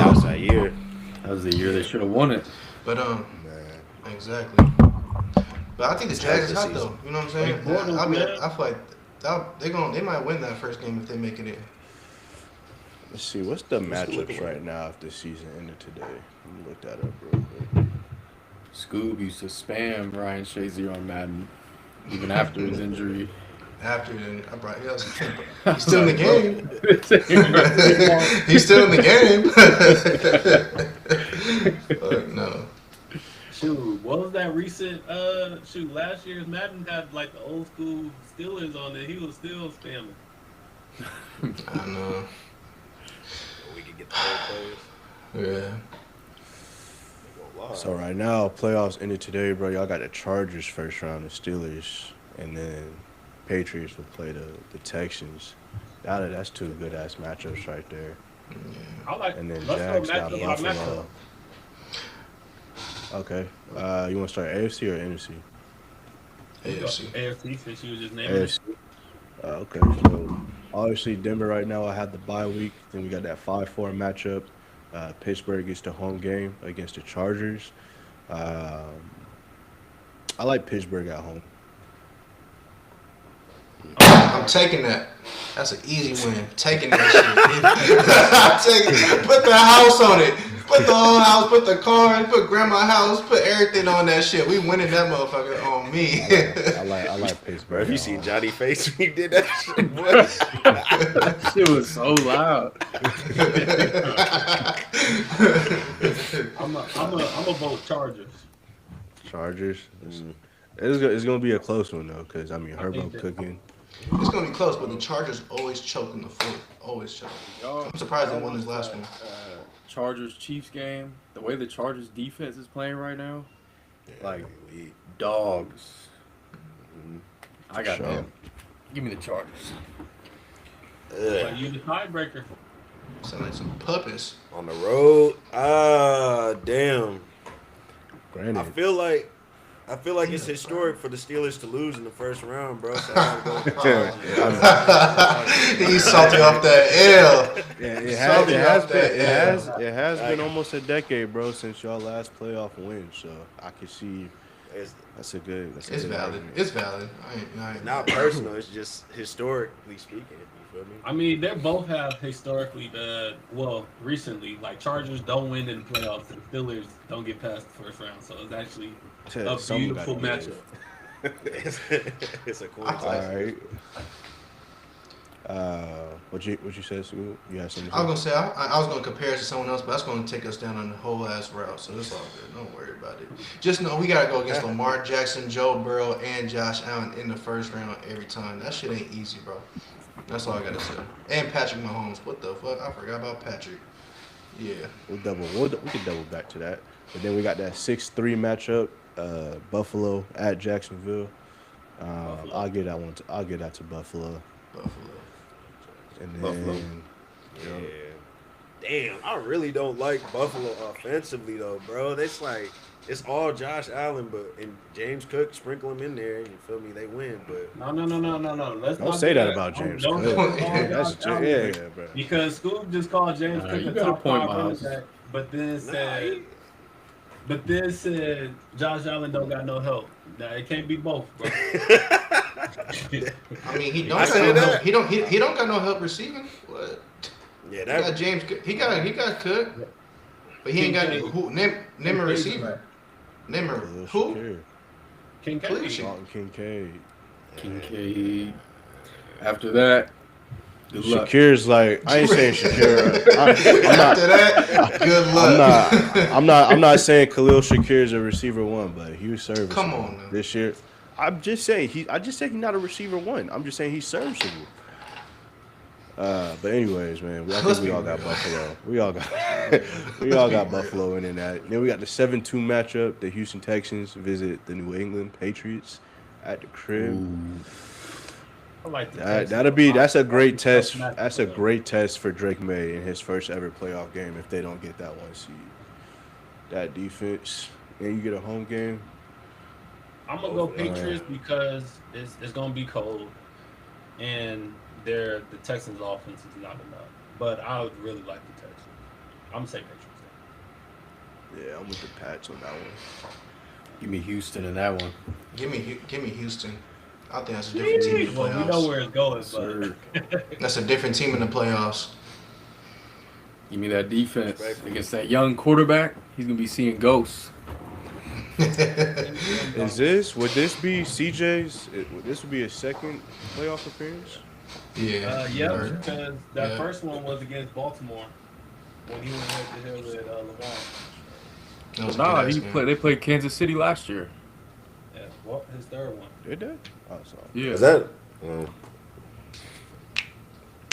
That was that year. That was the year they Yeah, should have won it. but Man, exactly. But I think the It's hell Jags is this hot season. though. You know what I'm saying? Blake And Bortles, man. I feel like they might win that first game if they make it in. let's see. What's the What's it looking matchups like? right now if the season ended today? Let me look that up real quick. Scoob used to spam Ryan Shazier on Madden, even after his injury. After then, I brought I he's was still in the like, bro, game. bro, He's still in the game. Fuck no. Shoot, what was that recent? Shoot, last year's Madden had like the old school Steelers on it. He was still spamming. I know. We could get the old players. Yeah. Ain't gonna lie. So right now, playoffs ended today, bro. Y'all got the Chargers first round, the Steelers, and then Patriots will play the Texans. That's two good ass matchups right there. I like. And then Let's go Jags got matchup by Buffalo. matchup. Okay. You want to start AFC or NFC? We go AFC. AFC since you was just naming it. AFC. Okay. So obviously Denver right now. I had the bye week. Then we got that 5-4 matchup. Pittsburgh gets the home game against the Chargers. Um, I like Pittsburgh at home. I'm taking that. That's an easy win. Taking that shit. Put the house on it. Put the whole house. Put the car. Put grandma's house. Put everything on that shit. We winning that motherfucker on me. I like Bro, Pittsburgh if you at seen home. Johnny face when he did that shit, boy. that shit was so loud. I'm a vote Chargers. Chargers. Mm. It's gonna be a close one though, cause I mean I think Herbo that cooking. It's gonna be close, but the Chargers always choke in the fourth. Always choke. Y'all, I'm surprised they y'all won this watched last that one. Chargers Chiefs game. The way the Chargers defense is playing right now, like We- dogs. mm. I got Sure. them. Give me the Chargers. But you the tiebreaker. Sound like some puppies. On the road, damn. Granted, I feel like it's historic for the Steelers to lose in the first round, bro. So I gotta go. He's salty off that L. yeah, Salty off that it has been Like- almost a decade, bro, since y'all last playoff win. So I can see It's that's a good It's good valid. argument. It's valid. I ain't not personal. It's just historically speaking. You feel me? I mean, they both have historically recently, like Chargers don't win in the playoffs and Steelers don't get past the first round. So it's actually a Something beautiful gotta matchup. it's, it's a coin I- All toss. right. What you said, Sue? You had something to I was say? gonna say I was gonna compare it to someone else, but that's gonna take us down on the whole ass route. So it's all good. Don't worry about it. Just know we gotta go against Lamar Jackson, Joe Burrow, and Josh Allen in the first round every time. That shit ain't easy, bro. That's all I gotta say. And Patrick Mahomes. What the fuck? I forgot about Patrick. Yeah. We can double back to that. But then we got that 6-3 matchup, Buffalo at Jacksonville. Buffalo. I'll give that to Buffalo. Buffalo. And Buffalo. then Yeah. Damn, I really don't like Buffalo offensively though, bro. It's like it's all Josh Allen, and James Cook sprinkle him in there. You feel me? They win, but No. Let's don't not say do that about James Don't Cook. call That's Josh Allen, yeah, bro. because Scoop just called James Cook you a got a top point, 5 running Miles. back, but then nah, said, Josh Allen don't got no help. Nah, it can't be both, bro. I mean, he don't I got said no that. help. He don't got no help receiving. What? yeah, He got that James. He got Cook, but he ain't got any. Who? Name a receiver. Name a Khalil who? Shakir, Kincaid. Please. Dalton Kincaid. Kincaid. After that, good luck. Shakir's like I ain't saying Shakir. After that, good luck. I'm not saying Khalil Shakir is a receiver one, but he was serviceable. Come on now. This year. I just said he's not a receiver one. I'm just saying he's serviceable. But anyways, man, I Let's think we be all real. got Buffalo. We all got we Let's all be got real. Buffalo in that. Then we got the 7-2 matchup. The Houston Texans visit the New England Patriots at the crib. Ooh. I like the That Texans that'll a be lot. that's a That's great a tough test. matchup That's for a them. great test for Drake May in his first ever playoff game if they don't get that one seed. That defense, and you get a home game. I'm gonna go Uh, Patriots because it's gonna be cold, and the Texans' offense is not enough. But I would really like the Texans. I'm gonna say Patriots. yeah, I'm with the Pats on that one. Give me Houston in that one. Give me Houston. I think that's a different team in the Though. Well, we know playoffs. where it's going, Yes, but sir. That's a different team in the playoffs. Give me that defense Respectful. against that young quarterback. He's gonna be seeing ghosts. Would this be CJ's? Would this would be his second playoff appearance? Yeah. yeah, Or- because that yeah. first one was against Baltimore when he went head to head with Lamar. That was a Nah, good-ass game. they played Kansas City last year. Yeah, well, his third one. Did they? Oh, sorry. Yeah. Is that?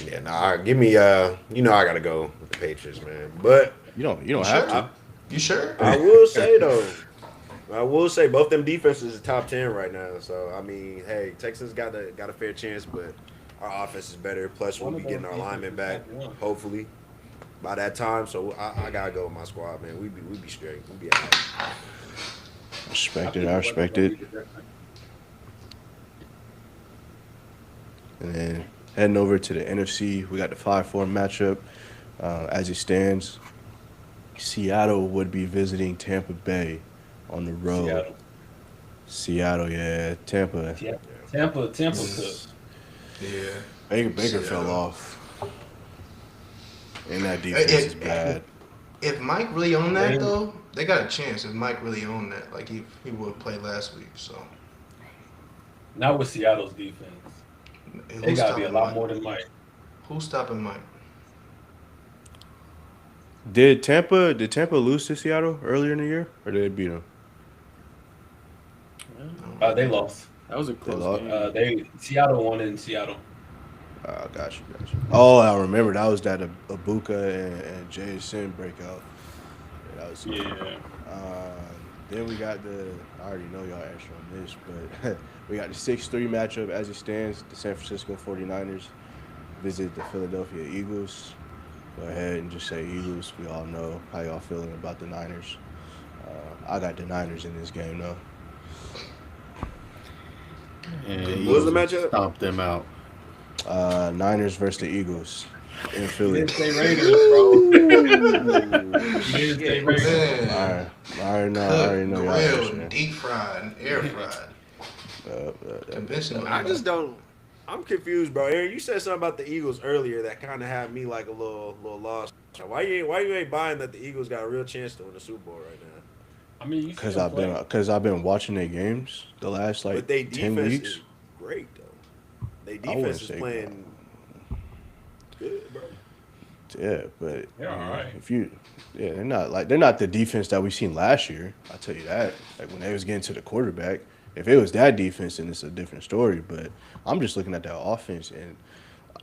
Yeah, nah. Give me. You know I gotta go with the Patriots, man. But You don't Sure. have to. You sure? I will say though, I will say both them defenses is top 10 right now. So I mean, hey, Texans got a fair chance, but our offense is better. Plus, we'll One be of getting those our linemen defenses back had one. hopefully by that time. So I gotta go with my squad, man. We be straight. We be alright. Respect think it. I the weather's respect gonna it. be the difference. And then heading over to the NFC, we got the 5-4 matchup. As it stands, Seattle would be visiting Tampa Bay on the road. Seattle. Seattle, yeah. Tampa. Yeah. Tampa cooked. Yeah. Baker fell Seattle. off. And that defense is bad. If Mike really owned that They- though, they got a chance. If Mike really owned that, like he would play last week. So Not with Seattle's defense. They who's gotta be a stopping lot Mike? more than Mike. Who's stopping Mike? Did Tampa lose to Seattle earlier in the year? Or did they beat them? They lost. That was a They close lost. game. Seattle won in Seattle. Got you. Oh, I remember. That was that Abuka and JSN breakout. Yeah, that was Yeah. Then we got I already know y'all answer on this, but we got the 6-3 matchup as it stands. The San Francisco 49ers visit the Philadelphia Eagles. Go ahead and just say Eagles. We all know how y'all feeling about the Niners. I got the Niners in this game, though. And What was the Eagles matchup? Stomp them out. Niners versus the Eagles in You Philly. didn't say Raiders, bro. You didn't say Yeah. Raiders. Man, I already know y'all grilled, answering. deep fried, and air fried. Conventional. I just don't. I'm confused, bro. Aaron, you said something about the Eagles earlier that kind of had me like a little lost. Why you ain't buying that the Eagles got a real chance to win the Super Bowl right now? I mean, you Because still I've been watching their games the last But they 10 defense weeks. is great though. They I wouldn't defense is say playing good, bro. Yeah, but They're all right. they're not the defense that we seen last year. I'll tell you that. Like when they was getting to the quarterback, if it was that defense, then it's a different story. But I'm just looking at that offense, and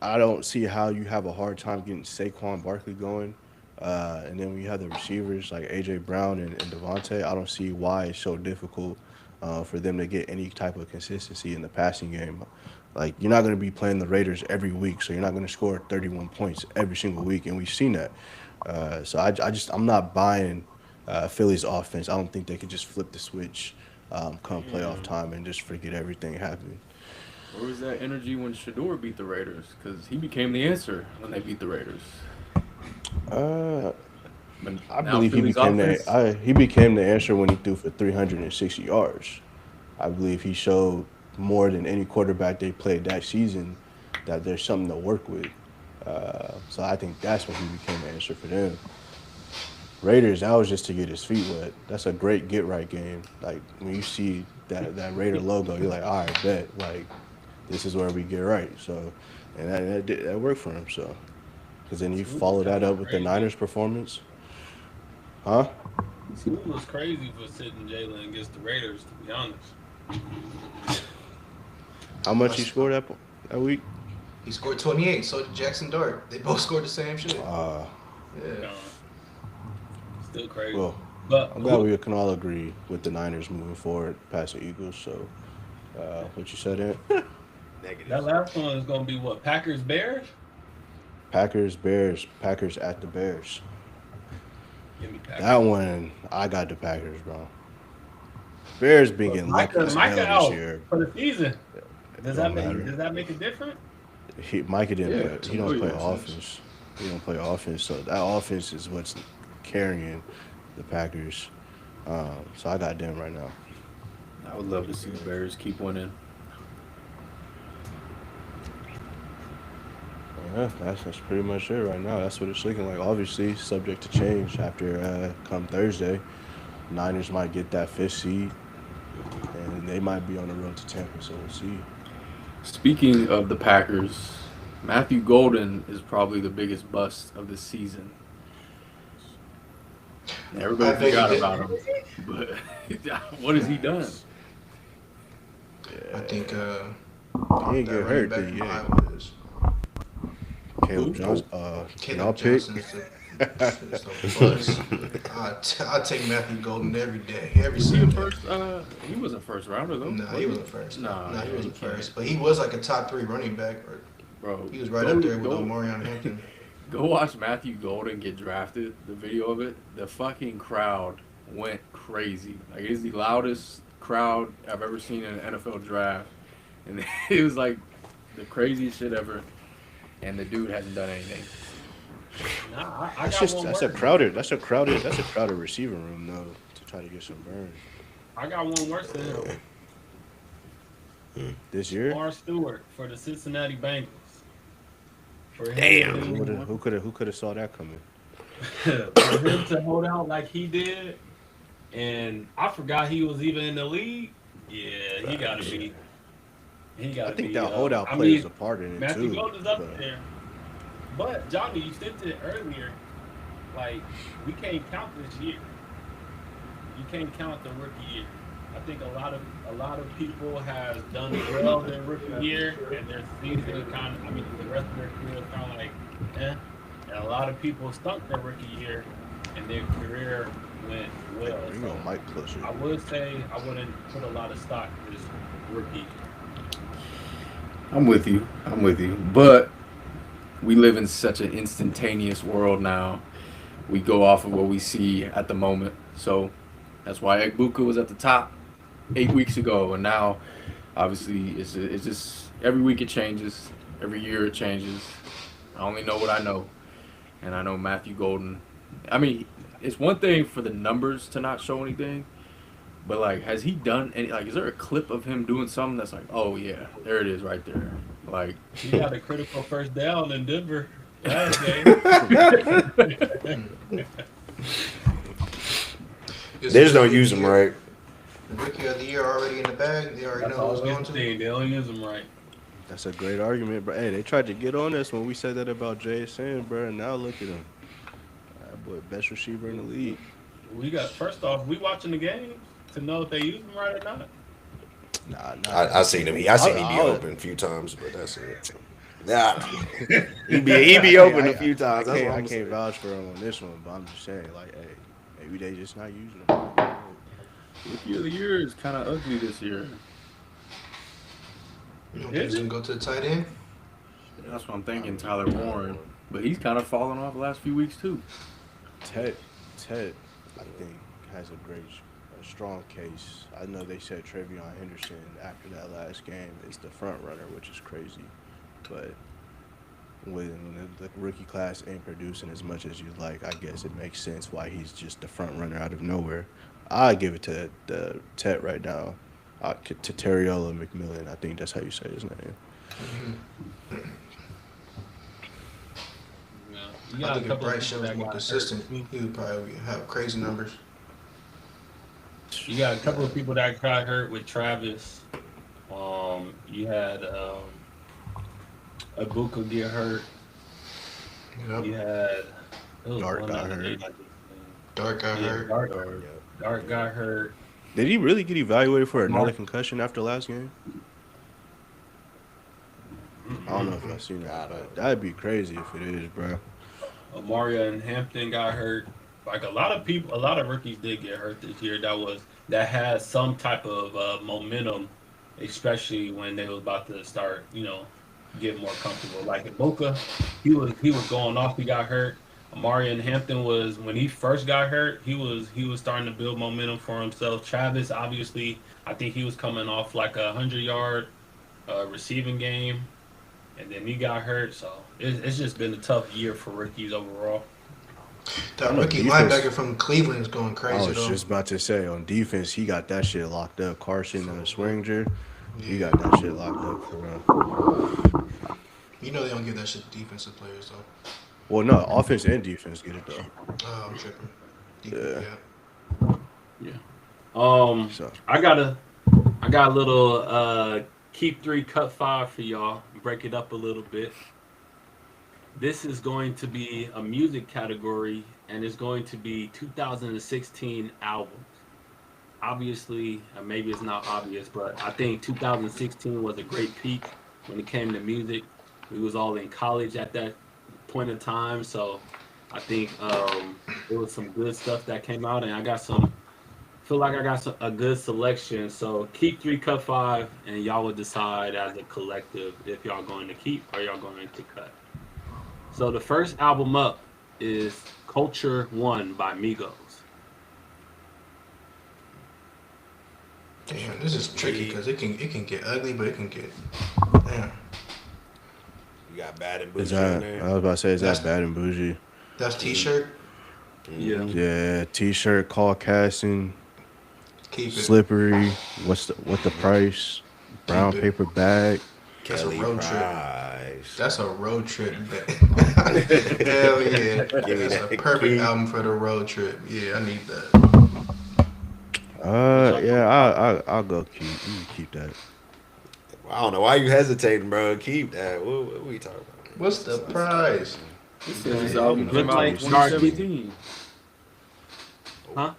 I don't see how you have a hard time getting Saquon Barkley going. And then when you have the receivers like AJ Brown and Devontae, I don't see why it's so difficult for them to get any type of consistency in the passing game. Like you're not going to be playing the Raiders every week, so you're not going to score 31 points every single week, and we've seen that. So I'm not buying Philly's offense. I don't think they could just flip the switch come playoff time and just forget everything happened. Where was that energy when Shador beat the Raiders? Because he became the answer when they beat the Raiders. But I now believe Philly's offense- he became the answer when he threw for 360 yards. I believe he showed more than any quarterback they played that season that there's something to work with. So I think that's when he became the answer for them. Raiders, that was just to get his feet wet. That's a great get right game. Like when you see that Raider logo, you're like, all right, bet. Like this is where we get right. So, and that worked for him. So, because then you follow that up with the Niners performance, huh? School was crazy for sitting Jalen against the Raiders, to be honest. How much he scored that week? He scored 28. So did Jackson Dart. They both scored the same shit. Uh, Yeah. Still crazy. well, But I'm glad we can all agree with the Niners moving forward past the Eagles. So, what you said, Ant? Negative. that last one is going to be what? Packers Bears? Packers, Bears, Packers at the Bears. Give me Packers. That one, I got the Packers, bro. Bears been But getting lucky as Micah hell this out year. for the season. It don't matter. Does that make it different? Micah didn't Yeah, play. He don't play totally. offense. He don't play offense. So that offense is what's carrying the Packers. So I got them right now. I would love to see the Bears keep winning. Yeah, that's pretty much it right now. That's what it's looking like. Obviously, subject to change after come Thursday. Niners might get that 5th seed, and they might be on the road to Tampa. So we'll see. Speaking of the Packers, Matthew Golden is probably the biggest bust of the season. Everybody I think forgot he did. about him, but what has he done? I think He ain't that get running hurt, back did he? from Yeah. Iowa is Caleb Johnson. Y'all Caleb pick. Johnson is the buzz. I'll take Matthew Golden every day, every Was he a single day. first? He wasn't first rounder though. Nah, he wasn't first. Nah, Nah, he yeah, wasn't he can't. first. But he was like a top 3 running back. Or Bro, he was right go- up there with go- Omarion Hampton. Go watch Matthew Golden get drafted. The video of it, the fucking crowd went crazy. Like it's the loudest crowd I've ever seen in an NFL draft, and it was like the craziest shit ever. And the dude hasn't done anything. Nah, I That's got just one that's word. a crowded receiver room though to try to get some burn I got one worse than him. this year. Lamar Stewart for the Cincinnati Bengals. For him Damn. Who could have saw that coming? for him to hold out like he did, and I forgot he was even in the league. Yeah, he got to be. He got I to think be. that holdout I plays mean, a part in it Matthew too. Golden's up but- there. But Johnny, you said it earlier. Like we can't count this year. You can't count the rookie year. I think a lot of people have done well their rookie year, and their season is kind of. I mean, the rest of their career is kind of like, eh. And a lot of people stunk their rookie year, and their career went well. Bring your mic closer. I would say I wouldn't put a lot of stock in this rookie. I'm with you. But we live in such an instantaneous world now. We go off of what we see at the moment. So that's why Egbuka was at the top 8 weeks ago, and now obviously it's just every week it changes, every year it changes. I only know what I know, and I know Matthew Golden. I mean, it's one thing for the numbers to not show anything, but like, has he done any? Like, is there a clip of him doing something that's like, oh yeah, there it is right there? Like, He got a critical first down in Denver last game. Is They just the don't use them right. Rookie of the year already in the bag. They already That's know what's always going the to. thing. They don't use them right. That's a great argument, but hey, they tried to get on us when we said that about JSN, bro. And now look at him, that boy, best receiver in the league. We got first off, we watching the games to know if they use them right or not. Nah. I seen him. I seen him be I'll- open a few times, but that's it. Nah, he be open a few times. That's what I I'm can't saying. vouch for him on this one, but I'm just saying, like, hey, maybe they just not using him. rookie of the year is kind of ugly this year. You don't think he's going to go to the tight end? That's what I'm thinking, Tyler Warren. But he's kind of fallen off the last few weeks too. Ted, I think has a strong case. I know they said Travion Henderson after that last game is the front runner, which is crazy. But when the rookie class ain't producing as much as you'd like, I guess it makes sense why he's just the front runner out of nowhere. I give it to the Ted right now, to Terriola McMillan. I think that's how you say his name. Yeah. You I got a think if couple of Bryce people shows that more got consistent, hurt. he would probably have crazy numbers. You got a couple of people that got hurt with Travis. You had Ibuka get hurt. Yep. You had Dart one got other hurt. name I just Dart got Yeah, hurt. Dart got hurt. Did he really get evaluated for another Mark. concussion after last game? I don't know if I've seen that, but that'd be crazy if it is, bro. Amaria and Hampton got hurt. Like a lot of people, a lot of rookies did get hurt this year. That had some type of momentum, especially when they was about to start, get more comfortable. Like Iboka, he was going off. He got hurt. Amari and Hampton was when he first got hurt. He was starting to build momentum for himself. Travis, obviously, I think he was coming off like 100-yard receiving game, and then he got hurt. So it's just been a tough year for rookies overall. That I know rookie defense. linebacker from Cleveland is going I crazy was though. just about to say on defense, he got that shit locked up. Carson and Swinger, he Yeah. got that shit locked up for real. You know they don't give that shit to defensive players though. Well, no, offense and defense get it though. Oh, I'm tripping. Yeah. Yeah. So I got a little keep three, cut five for y'all. Break it up a little bit. This is going to be a music category, and it's going to be 2016 albums. Obviously, maybe it's not obvious, but I think 2016 was a great peak when it came to music. We was all in college at that point in time, so I think there was some good stuff that came out, and feel like I got a good selection. So keep three, cut five, and y'all will decide as a collective if y'all going to keep or y'all going to cut. So the first album up is Culture One by Migos. Damn, this is tricky because it can get ugly, but it can get damn. You got Bad and is Bougie in that? there. I was about to say, is That's- that Bad and Bougie? That's T-shirt. Yeah. Yeah, T-shirt, call casting, Keep it. slippery. What the price? Brown Keep it. paper bag. That's a Kelly road trip. Price. That's a road trip. Hell yeah. Give me That's a that perfect key. album for the road trip. Yeah, I need that. Yeah, I'll go keep. You can keep that. I don't know why you hesitating, bro. Keep that. What we talking about? What's the price? It says this album Good came out in like Sharky. 2017. Huh?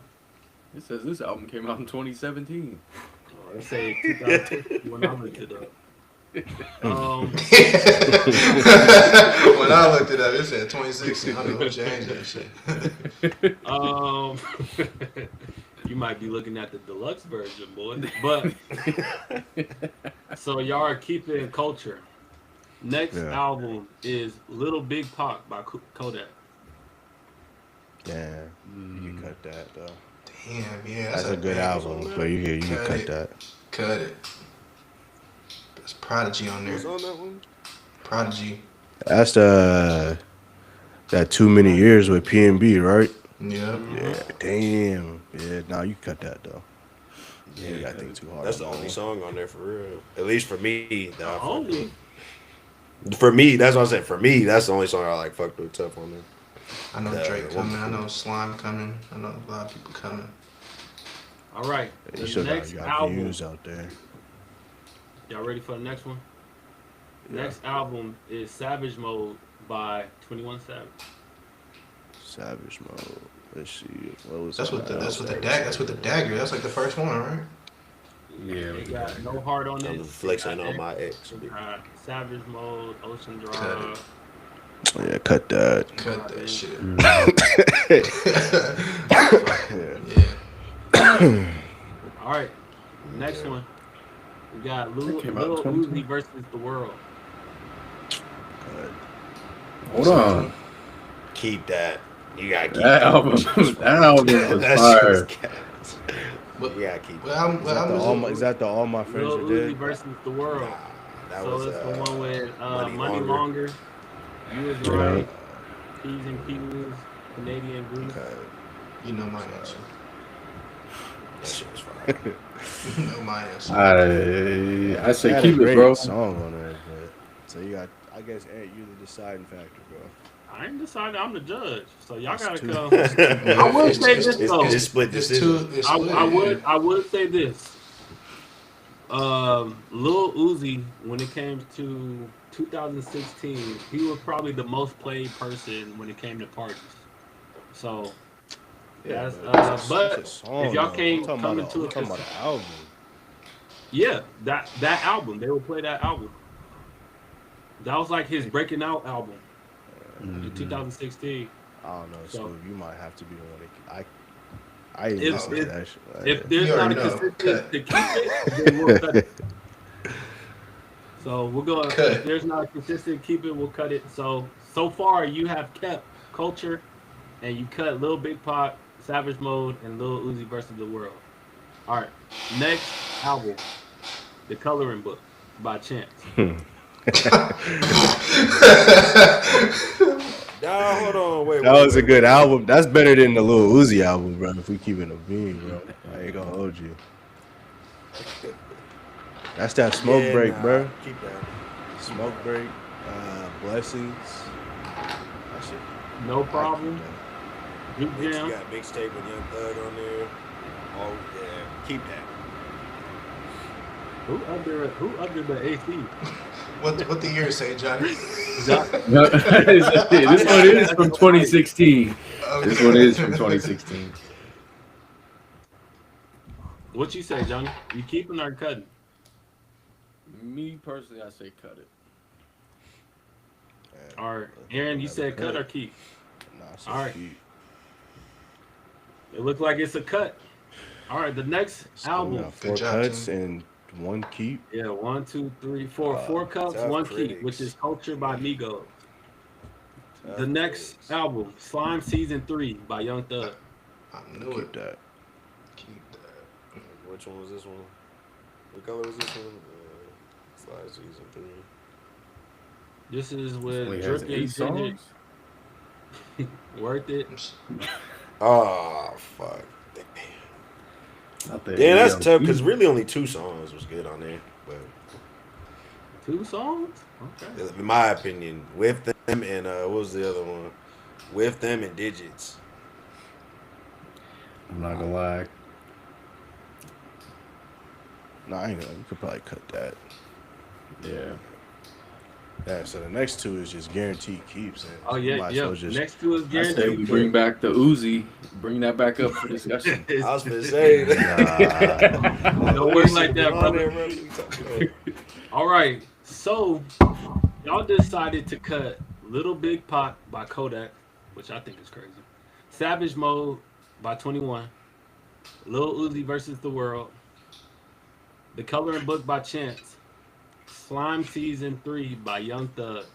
It says this album came out in 2017. Let's say 2000 when I looked it up. When I looked it up, it said 2016. I know who changed that shit. You might be looking at the deluxe version, boy. But so y'all are keeping culture. Next Yeah. album is Little Big Pac by Kodak. Yeah, you can cut that though. Damn, yeah, That's a good album, but you can Cut cut it. that. Cut it. There's Prodigy on What's there. on that one? Prodigy. That's that too many years with PNB, right? Yep. Yeah, damn. Yeah, now you cut that though. Yeah, you gotta think too hard. That's the on that only one. song on there for real. At least for me. That I fucked Only with. For me, that's what I said. For me, that's the only song I like fucked with tough on there. I know Yeah, Drake coming. I one- know Slime coming. I know a lot of people coming. all right. You The still next got album. views out there. Y'all ready for the next one? Yeah. Next album is Savage Mode by 21 Savage. Savage Mode. Let's see. What was That's on what the that that's what album? the that's what the dagger. That's like the first one, right? Yeah, They got No Heart on I'm it. flexing on my ex. Savage Mode, Ocean Cut Drive. Yeah, cut that. Cut that shit. Yeah. Yeah. All right. Next one. We got Lil That came out in Uzi 2020. versus The World. Cut. hold on. Keep that. You gotta keep That album, that album was That shit fire. was gas. What, You gotta keep what that. album? Is What that, the album all is my, it? is that the All My Friends Lil Are Uzi Dead? versus The World. Nah, that So was it's the one with Money Money Longer. Longer. You is Yeah. right. P's and Q's. Canadian Goose. Okay. You know my answer. That shit was fire. You know my answer. I They say had keep a great it, bro. song on there, but so you got. I guess Ant, you're the deciding factor, bro. I ain't decided. I'm the judge. So y'all It's gotta too- come. I would say this though. It's split It's decision. two. It's I would say this. Lil Uzi, when it came to 2016, he was probably the most played person when it came to parties. So that's but it's a song, if y'all though. can't We're talking come about into we're it, talking about an album. yeah, that album, they will play that album. That was like his breaking out album in Mhm. 2016. I don't know, So Smooth. You might have to be the one. I ain't if Oh listen to if man, that shit. if you there's not already a know. consistent Cut, to keep it, then we'll cut it. So we're going. If cut. there's not a consistent keep it, we'll cut it. So far you have kept culture, and you cut Lil Big Pot, Savage Mode, and Lil Uzi versus the World. All right. Next album, The Coloring Book by Chance. Nah, hold on. Wait, That wait, was a wait, good wait, wait. album. That's better than the Lil Uzi album, bro. If we keep it a bean, bro, I ain't gonna hold you. That's that smoke Yeah, break, nah. bro. Keep that. Keep Smoke that. break, blessings. That shit, No I keep problem. that. Juke Mix, you Jam. got mixtape with Young Thug on there. Oh yeah, keep that. Who under the AC? What the year say, Johnny? John, This one that's is that's from your mic. 2016. This one is from Okay. 2016. What you say, Johnny? You keeping or cutting? Me personally, I say cut it. Man, All right, looking for Aaron, you another said cut cut. or keep? Nah, I said All right, keep. it looked like it's a cut. All right, the next So we album. got Good four job, cuts team. and one keep. Yeah, one, two, three, four. Four cups, Tough one keep, which is critics. Culture by Migos. The Tough next critics. album, Slime Season 3 by Young Thug. I knew it. Keep that. Keep that. Which one was this one? What color was this one? Slide season 3. This is This with only has Drip 8 and Digit. songs. Worth it. Oh fuck. Not the Damn, that's tough because ALP. really only 2 songs was good on there. But 2 songs? Okay. in my opinion, with them and what was the other one? With them and digits. I'm not gonna lie. No, I ain't gonna. You could probably cut that. Yeah. Yeah. So the next two is just guaranteed keeps, and Oh you yeah, might as yeah. well just. Next two is I say we guaranteed. bring back the Uzi. Bring that back up for discussion. I was gonna say that. Nah. Don't work like that, On brother. there, bro. What you talking about? All right, so y'all decided to cut Little Big Pot by Kodak, which I think is crazy. Savage Mode by 21. Lil Uzi versus the World. The Coloring Book by Chance. Slime Season 3 by Young Thug.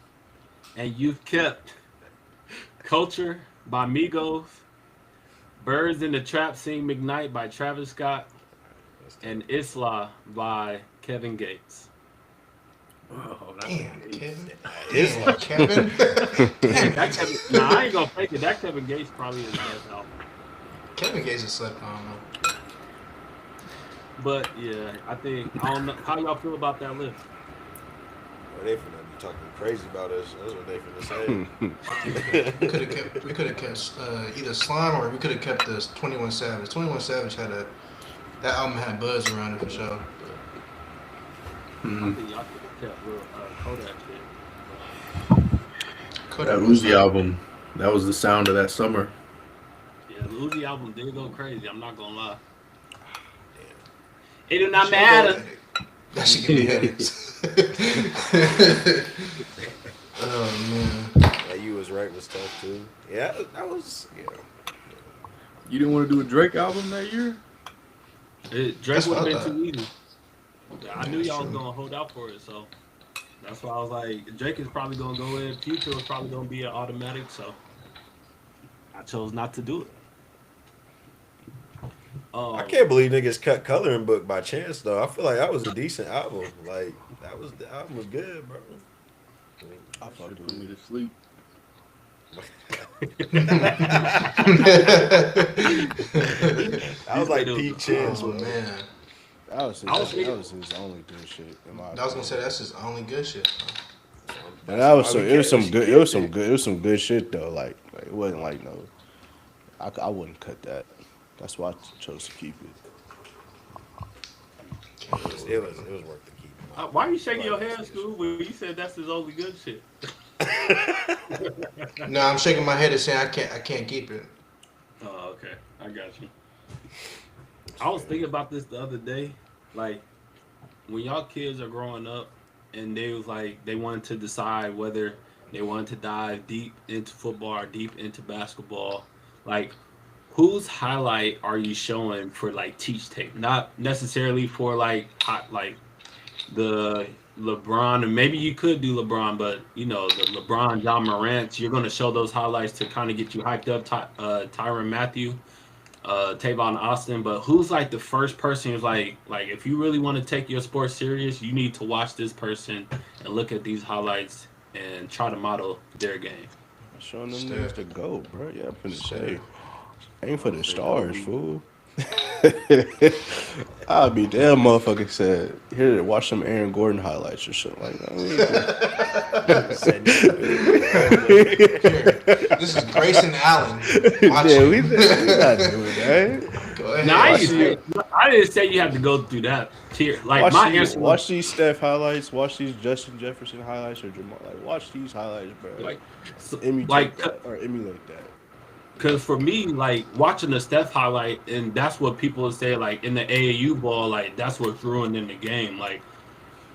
And you've kept Culture by Migos. Birds in the Trap Sing McKnight by Travis Scott. And Isla by Kevin Gates. Oh, that's Damn, a Kevin. It's Damn, like Kevin. Damn, that Damn. Kevin. Nah, I ain't gonna fake it. That Kevin Gates probably is the best album. Kevin Gates is slept on though. But yeah, I don't know how y'all feel about that list. they finna be talking crazy about us. That's what they finna say. We could have kept either Slime or we could have kept this 21 Savage. 21 Savage had that album had buzz around it for sure. I Mhm. think y'all could have kept real Kodak shit. That Kodak was Uzi album. That was the sound of that summer. Yeah, the Uzi album did go crazy. I'm not gonna lie. Damn. It do not matter. That shit give me headaches. Oh man. That you was right was tough too. Yeah, that was yeah. You didn't want to do a Drake album that year? Drake That's would what have I been too easy. I knew That's y'all was true. gonna hold out for it, so that's why I was like, Drake is probably gonna go in. Future is probably gonna be an automatic, so I chose not to do it. I can't believe niggas cut Coloring Book by Chance though. I feel like that was a decent album. Like the album was good, bro. I fuck Should with put me it. to sleep. That was like It was- peak Chance, Oh bro. man. I was thinking- That was his only good shit. In my I was gonna opinion. say that's his only good shit. But that was Why so. we It was kept some she good. It was kept some good. It was some good shit though. Like it wasn't like no. I wouldn't cut that. That's why I chose to keep it. It was worth the keep. Why are you shaking your head, Scoob, when you said that's his only good shit? No, I'm shaking my head and saying I can't keep it. Oh, okay. I got you. I was thinking about this the other day. Like, when y'all kids are growing up and they was like they wanted to decide whether they wanted to dive deep into football or deep into basketball. Like, whose highlight are you showing for like teach tape? Not necessarily for like hot like the LeBron, and maybe you could do LeBron, but you know the LeBron, John Morant. You're gonna show those highlights to kind of get you hyped up. Tyron Matthew, Tavon Austin. But who's like the first person who's like if you really want to take your sport serious, you need to watch this person and look at these highlights and try to model their game. Showing them niggas Steph. to go, bro. Yeah, I'm finna Steph. say. Aim for the Say stars, Kobe. fool. I'll be damn motherfucker said, here to watch some Aaron Gordon highlights or something like that. Said nigga, Here, this is Grayson Allen. Watch Yeah, we him. not doing that. Go No, ahead. I didn't say you have to go through that tier. Like my answer was Watch these Steph highlights, watch these Justin Jefferson highlights or Jamal. Like, watch these highlights, bro. like, so, Imitate like, that or emulate that. because for me, like watching the Steph highlight, and that's what people say, like in the AAU ball, like that's what's ruining the game. Like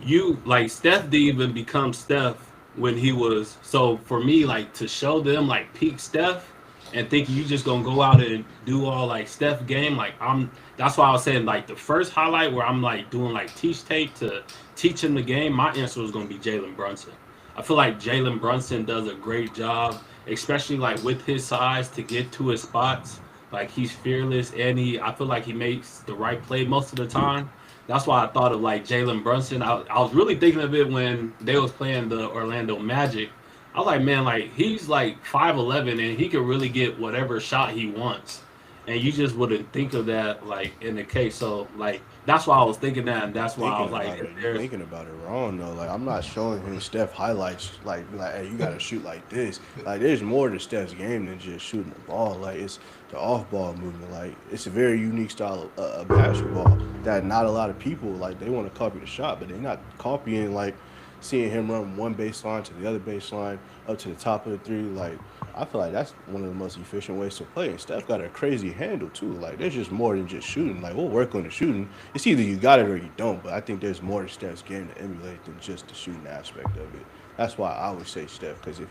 you, like Steph didn't even become Steph when he was. So for me, like to show them like peak Steph, and thinking you just gonna go out and do all like Steph game, like I'm. That's why I was saying like the first highlight where I'm like doing like teach tape to teach him the game. My answer was gonna be Jalen Brunson. I feel like Jalen Brunson does a great job, especially like with his size to get to his spots. Like he's fearless and I feel like he makes the right play most of the time. That's why I thought of like Jalen Brunson. I was really thinking of it when they was playing the Orlando Magic. I was like, man, like he's like 5'11" and he can really get whatever shot he wants. And you just wouldn't think of that like in the case. So like that's why I was thinking that, and that's why I Thinking was like, about it, if you there's thinking about it wrong though. Like, I'm not showing him Steph highlights. Like, hey, you gotta shoot like this. Like, there's more to Steph's game than just shooting the ball. Like, it's the off-ball movement. Like, it's a very unique style of basketball that not a lot of people like. They want to copy the shot, but they're not copying like seeing him run one baseline to the other baseline up to the top of the three. Like, I feel like that's one of the most efficient ways to play. And Steph got a crazy handle too. Like, there's just more than just shooting. Like, we'll work on the shooting. It's either you got it or you don't. But I think there's more to Steph's game to emulate than just the shooting aspect of it. That's why I would say Steph. Because if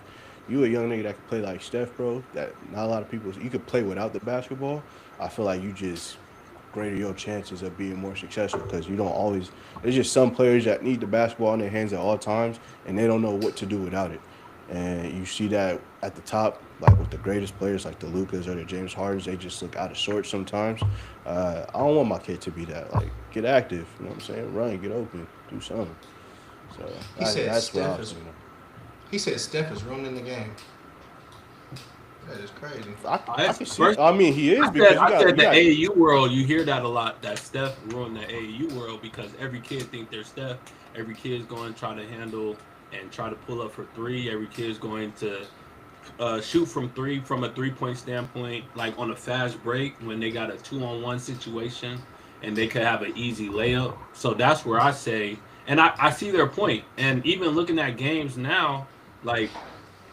you a young nigga that can play like Steph, bro, that not a lot of people, you could play without the basketball. I feel like you just greater your chances of being more successful because you don't always. There's just some players that need the basketball in their hands at all times and they don't know what to do without it. And you see that at the top, like with the greatest players like the Lucas or the James Hardens, they just look out of sorts sometimes. I don't want my kid to be that. Like, get active, you know what I'm saying? Run, get open, do something. So He said that's what I Steph was is. thinking. He said Steph is ruining the game. That is crazy. I can see. First, I mean, he is because I said you the got. AAU world. You hear that a lot. That Steph ruined the AAU world because every kid think they're Steph. Every kid's going to try to handle and try to pull up for three. Every kid's going to shoot from three from a 3 point standpoint, like on a fast break when they got a 2-on-1 situation and they could have an easy layup. So that's where I say, and I see their point. And even looking at games now, like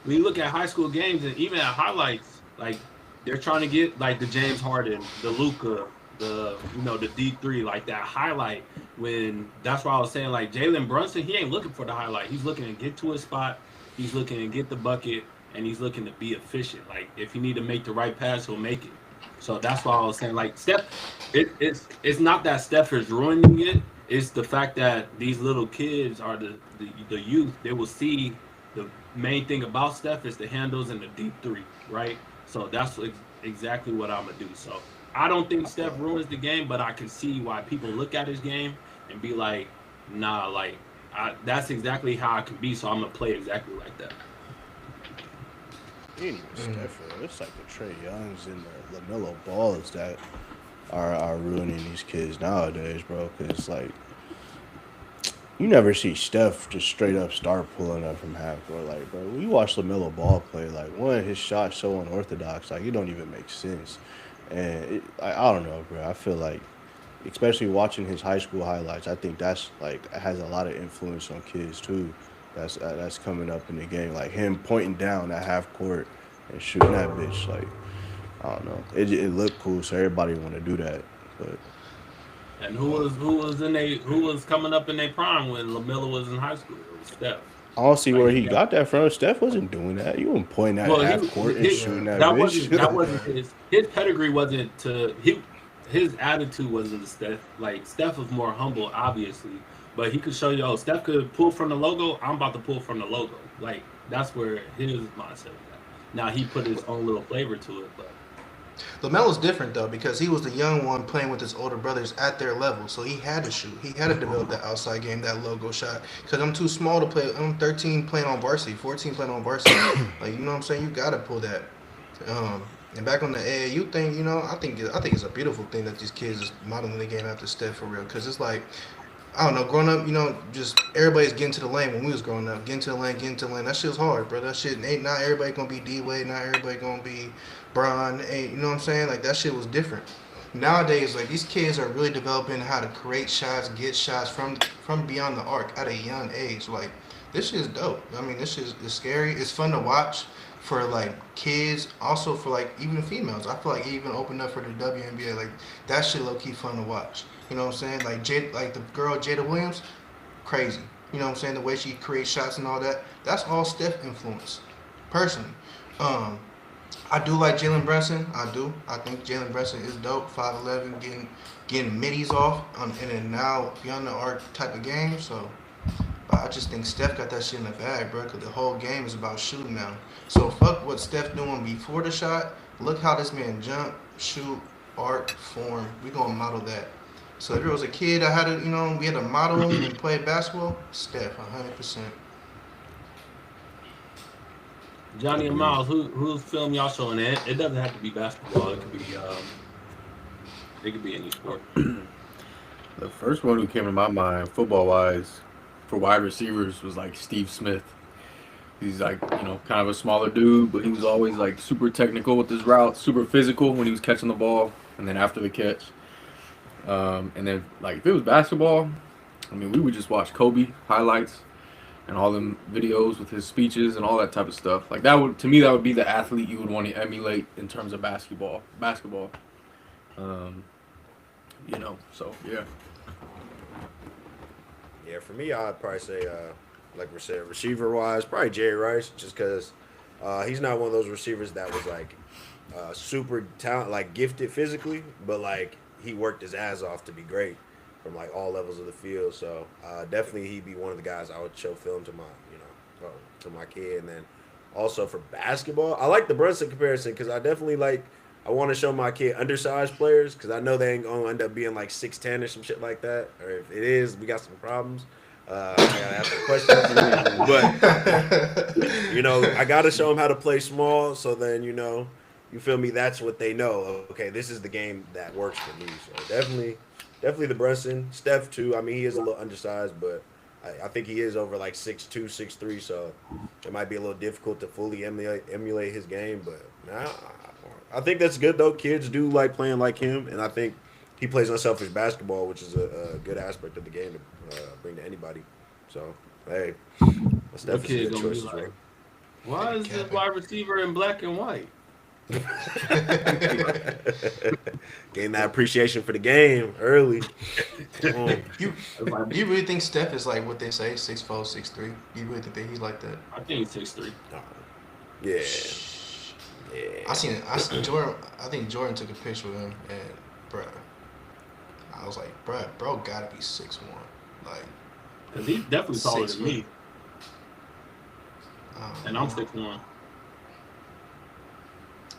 we look at high school games and even at highlights, like they're trying to get like the James Harden, the Luca, the D3, like that highlight. When that's why I was saying like Jalen Brunson, he ain't looking for the highlight. He's looking to get to his spot. He's looking to get the bucket, and he's looking to be efficient. Like if you need to make the right pass, he'll make it. So that's why I was saying like Steph. It's not that Steph is ruining it. It's the fact that these little kids are the youth. They will see the main thing about Steph is the handles and the deep three, right? So that's exactly what I'm gonna do. So I don't think Steph ruins the game, but I can see why people look at his game and be like, nah, like that's exactly how I can be. So I'm gonna play exactly like that. Anyway, Steph, it's like the Trey Youngs and the Lamelo Balls that are ruining these kids nowadays, bro. Because like you never see Steph just straight up start pulling up from half court. Like, bro, we watch Lamelo Ball play. Like, one of his shots so unorthodox. Like, it don't even make sense. And I don't know, bro. I feel like, especially watching his high school highlights, I think that's like has a lot of influence on kids too. That's coming up in the game. Like him pointing down at half court and shooting that bitch. Like, I don't know. It looked cool, so everybody want to do that. But And who was coming up in their prime when LaMelo was in high school? It was Steph. I don't see Like where he he got. got that from. Steph wasn't doing that. You weren't pointing at Well, half court and his, shooting that that bitch. wasn't that wasn't Yeah. his pedigree wasn't to he his attitude wasn't to Steph. Like Steph was more humble, obviously, but he could show you, oh, Steph could pull from the logo. I'm about to pull from the logo. Like that's where his mindset was at. Now he put his own little flavor to it, but LaMelo's different though because he was the young one playing with his older brothers at their level, so he had to shoot. He had to develop that outside game, that logo shot. Because I'm too small to play. I'm 13 playing on varsity, 14 playing on varsity. Like you know what I'm saying? You gotta pull that. Um, and back on the AAU thing, I think it's a beautiful thing that these kids is modeling the game after Steph for real. Because it's like I don't know, growing up, just everybody's getting to the lane when we was growing up. Getting to the lane. That shit was hard, bro. That shit ain't not everybody gonna be D Wade, not everybody gonna be Bron. Ain't you know what I'm saying? Like that shit was different. Nowadays, like these kids are really developing how to create shots, get shots from beyond the arc at a young age. Like this shit is dope. I mean, this shit is scary. It's fun to watch for like kids, also for like even females. I feel like it even opened up for the WNBA. Like that shit low key fun to watch. You know what I'm saying? Like the girl Jada Williams, crazy. You know what I'm saying? The way she creates shots and all that. That's all Steph influence. Personally, um, I do like Jalen Brunson. I do. I think Jalen Brunson is dope. 5'11", getting middies off, and then now beyond the arc type of game. So, but I just think Steph got that shit in the bag, bro. Cause the whole game is about shooting now. So fuck what Steph doing before the shot. Look how this man jump, shoot, arc, form. We gonna model that. So if there was a kid I had to, we had to model him and play basketball, Steph, 100%. Johnny and Agreed. Miles, whose film y'all showing? It doesn't have to be basketball. It could be any sport. The first one who came to my mind, football wise, for wide receivers was like Steve Smith. He's like, kind of a smaller dude, but he was always like super technical with his routes, super physical when he was catching the ball, and then after the catch. And then like if it was basketball, I mean we would just watch Kobe highlights and all them videos with his speeches and all that type of stuff. Like that would to me that would be the athlete you would want to emulate in terms of basketball. Basketball. Um, so yeah. Yeah, for me, I'd probably say, like we said, receiver wise, probably Jerry Rice, just because he's not one of those receivers that was like super talent, like gifted physically, but like he worked his ass off to be great from like all levels of the field. So definitely he'd be one of the guys I would show film to my, to my kid. And then also for basketball, I like the Brunson comparison because I definitely like. I want to show my kid undersized players because I know they ain't gonna end up being like 6'10" or some shit like that. Or if it is, we got some problems. I gotta ask some questions. But I gotta show them how to play small. So then you feel me? That's what they know. Okay, this is the game that works for me. So definitely the Brunson, Steph too. I mean, he is a little undersized, but I think he is over like 6'2", 6'3", so it might be a little difficult to fully emulate his game. But nah, I think that's good though. Kids do like playing like him, and I think he plays unselfish basketball, which is a good aspect of the game to bring to anybody. So hey, that's Your definitely a kid good gonna be choice as like, well. why is this wide receiver in black and white? Gain that appreciation for the game early. you It's like, you really think Steph is like what they say, 6'4", 6'3"? You really think that he's like that? I think he's 6'3". Yeah, I yeah. seen Jordan. I think Jordan took a picture with him, and bruh, I was like, bruh, bro, gotta be 6'1". Like Cause he's definitely taller 6 than foot. me, I and don't I'm know. 6'1".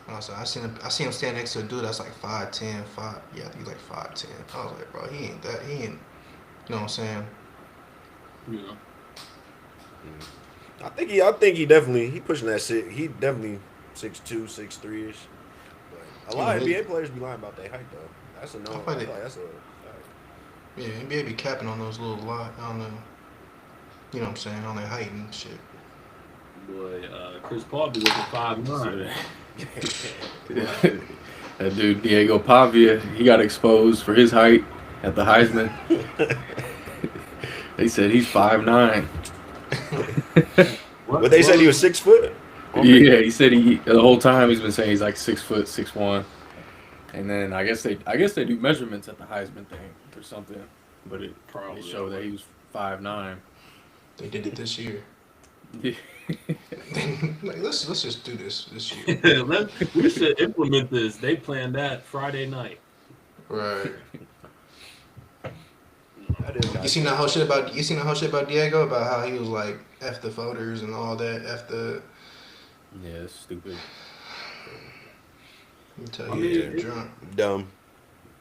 Also, I seen him stand next to a dude that's like 5'10", 5. Yeah, I think he's like 5'10". I was like, bro, he ain't that. He ain't. You know what I'm saying? You know, I think he definitely he pushing that shit. He definitely 6'2", 6'3" ish. But a You lot know, of he, NBA players be lying about their height though. That's a no. I I find feel it. like that's a Yeah, NBA be capping on those little on the. You know what I'm saying? On their height and shit. boy, Chris Paul be looking 5'9". So that dude Diego Pavia, he got exposed for his height at the Heisman. They said he's 5'9". But they said he was 6 foot. Yeah, he said he the whole time he's been saying he's like 6'6'1". And then I guess they do measurements at the Heisman thing or something, but it Probably. showed that he was 5'9". They did it this year. Yeah. Like let's just do this year. We should implement this. They planned that Friday night. Right. That is kind You of seen that crazy. whole shit about Diego about how he was like f the voters and all that f the. Yeah, it's stupid. Let me tell I you, mean, too drunk. Dumb.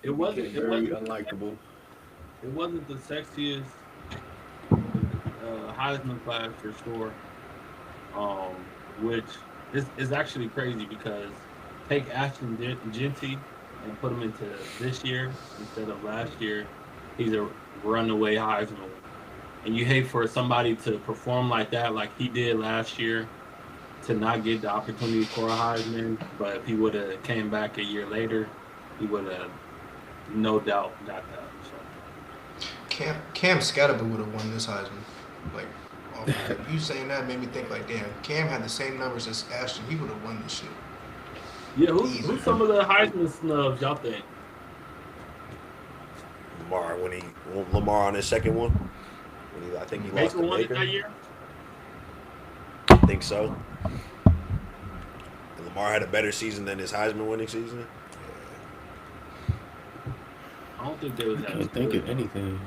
it wasn't. It Very wasn't. unlikable. It wasn't the sexiest Heisman class for sure. Which is actually crazy because take Ashton Genty and put him into this year instead of last year. He's a runaway Heisman, and you hate for somebody to perform like that, like he did last year, to not get the opportunity for a Heisman. But if he would have came back a year later, he would have no doubt got that. So. Cam Scatterby would have won this Heisman. Like, off of that. You saying that made me think like, damn, Cam had the same numbers as Ashton. He would have won this shit. Yeah, Easy. who's some of the Heisman snubs y'all think? Lamar Lamar on his second one. I think he lost Baker to won it Baker. that year. I think so. And Lamar had a better season than his Heisman winning season. I don't think they was I that. can't think of anything.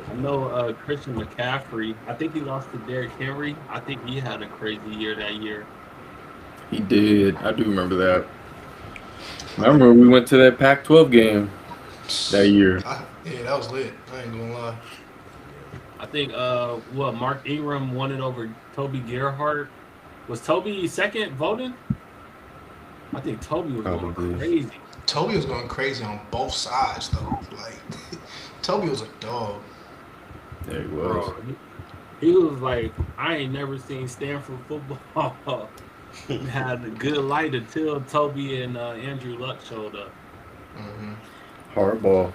I know Christian McCaffrey. I think he lost to Derrick Henry. I think he had a crazy year that year. He did. I do remember that. I remember we went to that Pac-12 game that year. Yeah, that was lit. I ain't gonna lie. I think Mark Ingram won it over Toby Gerhardt. Was Toby second voting? I think Toby was going Probably. crazy. Toby was going crazy on both sides though. Like, Toby was a dog. There he was. Bro, he was like, I ain't never seen Stanford football had a good light until Toby and Andrew Luck showed up. Mm-hmm. Hardball.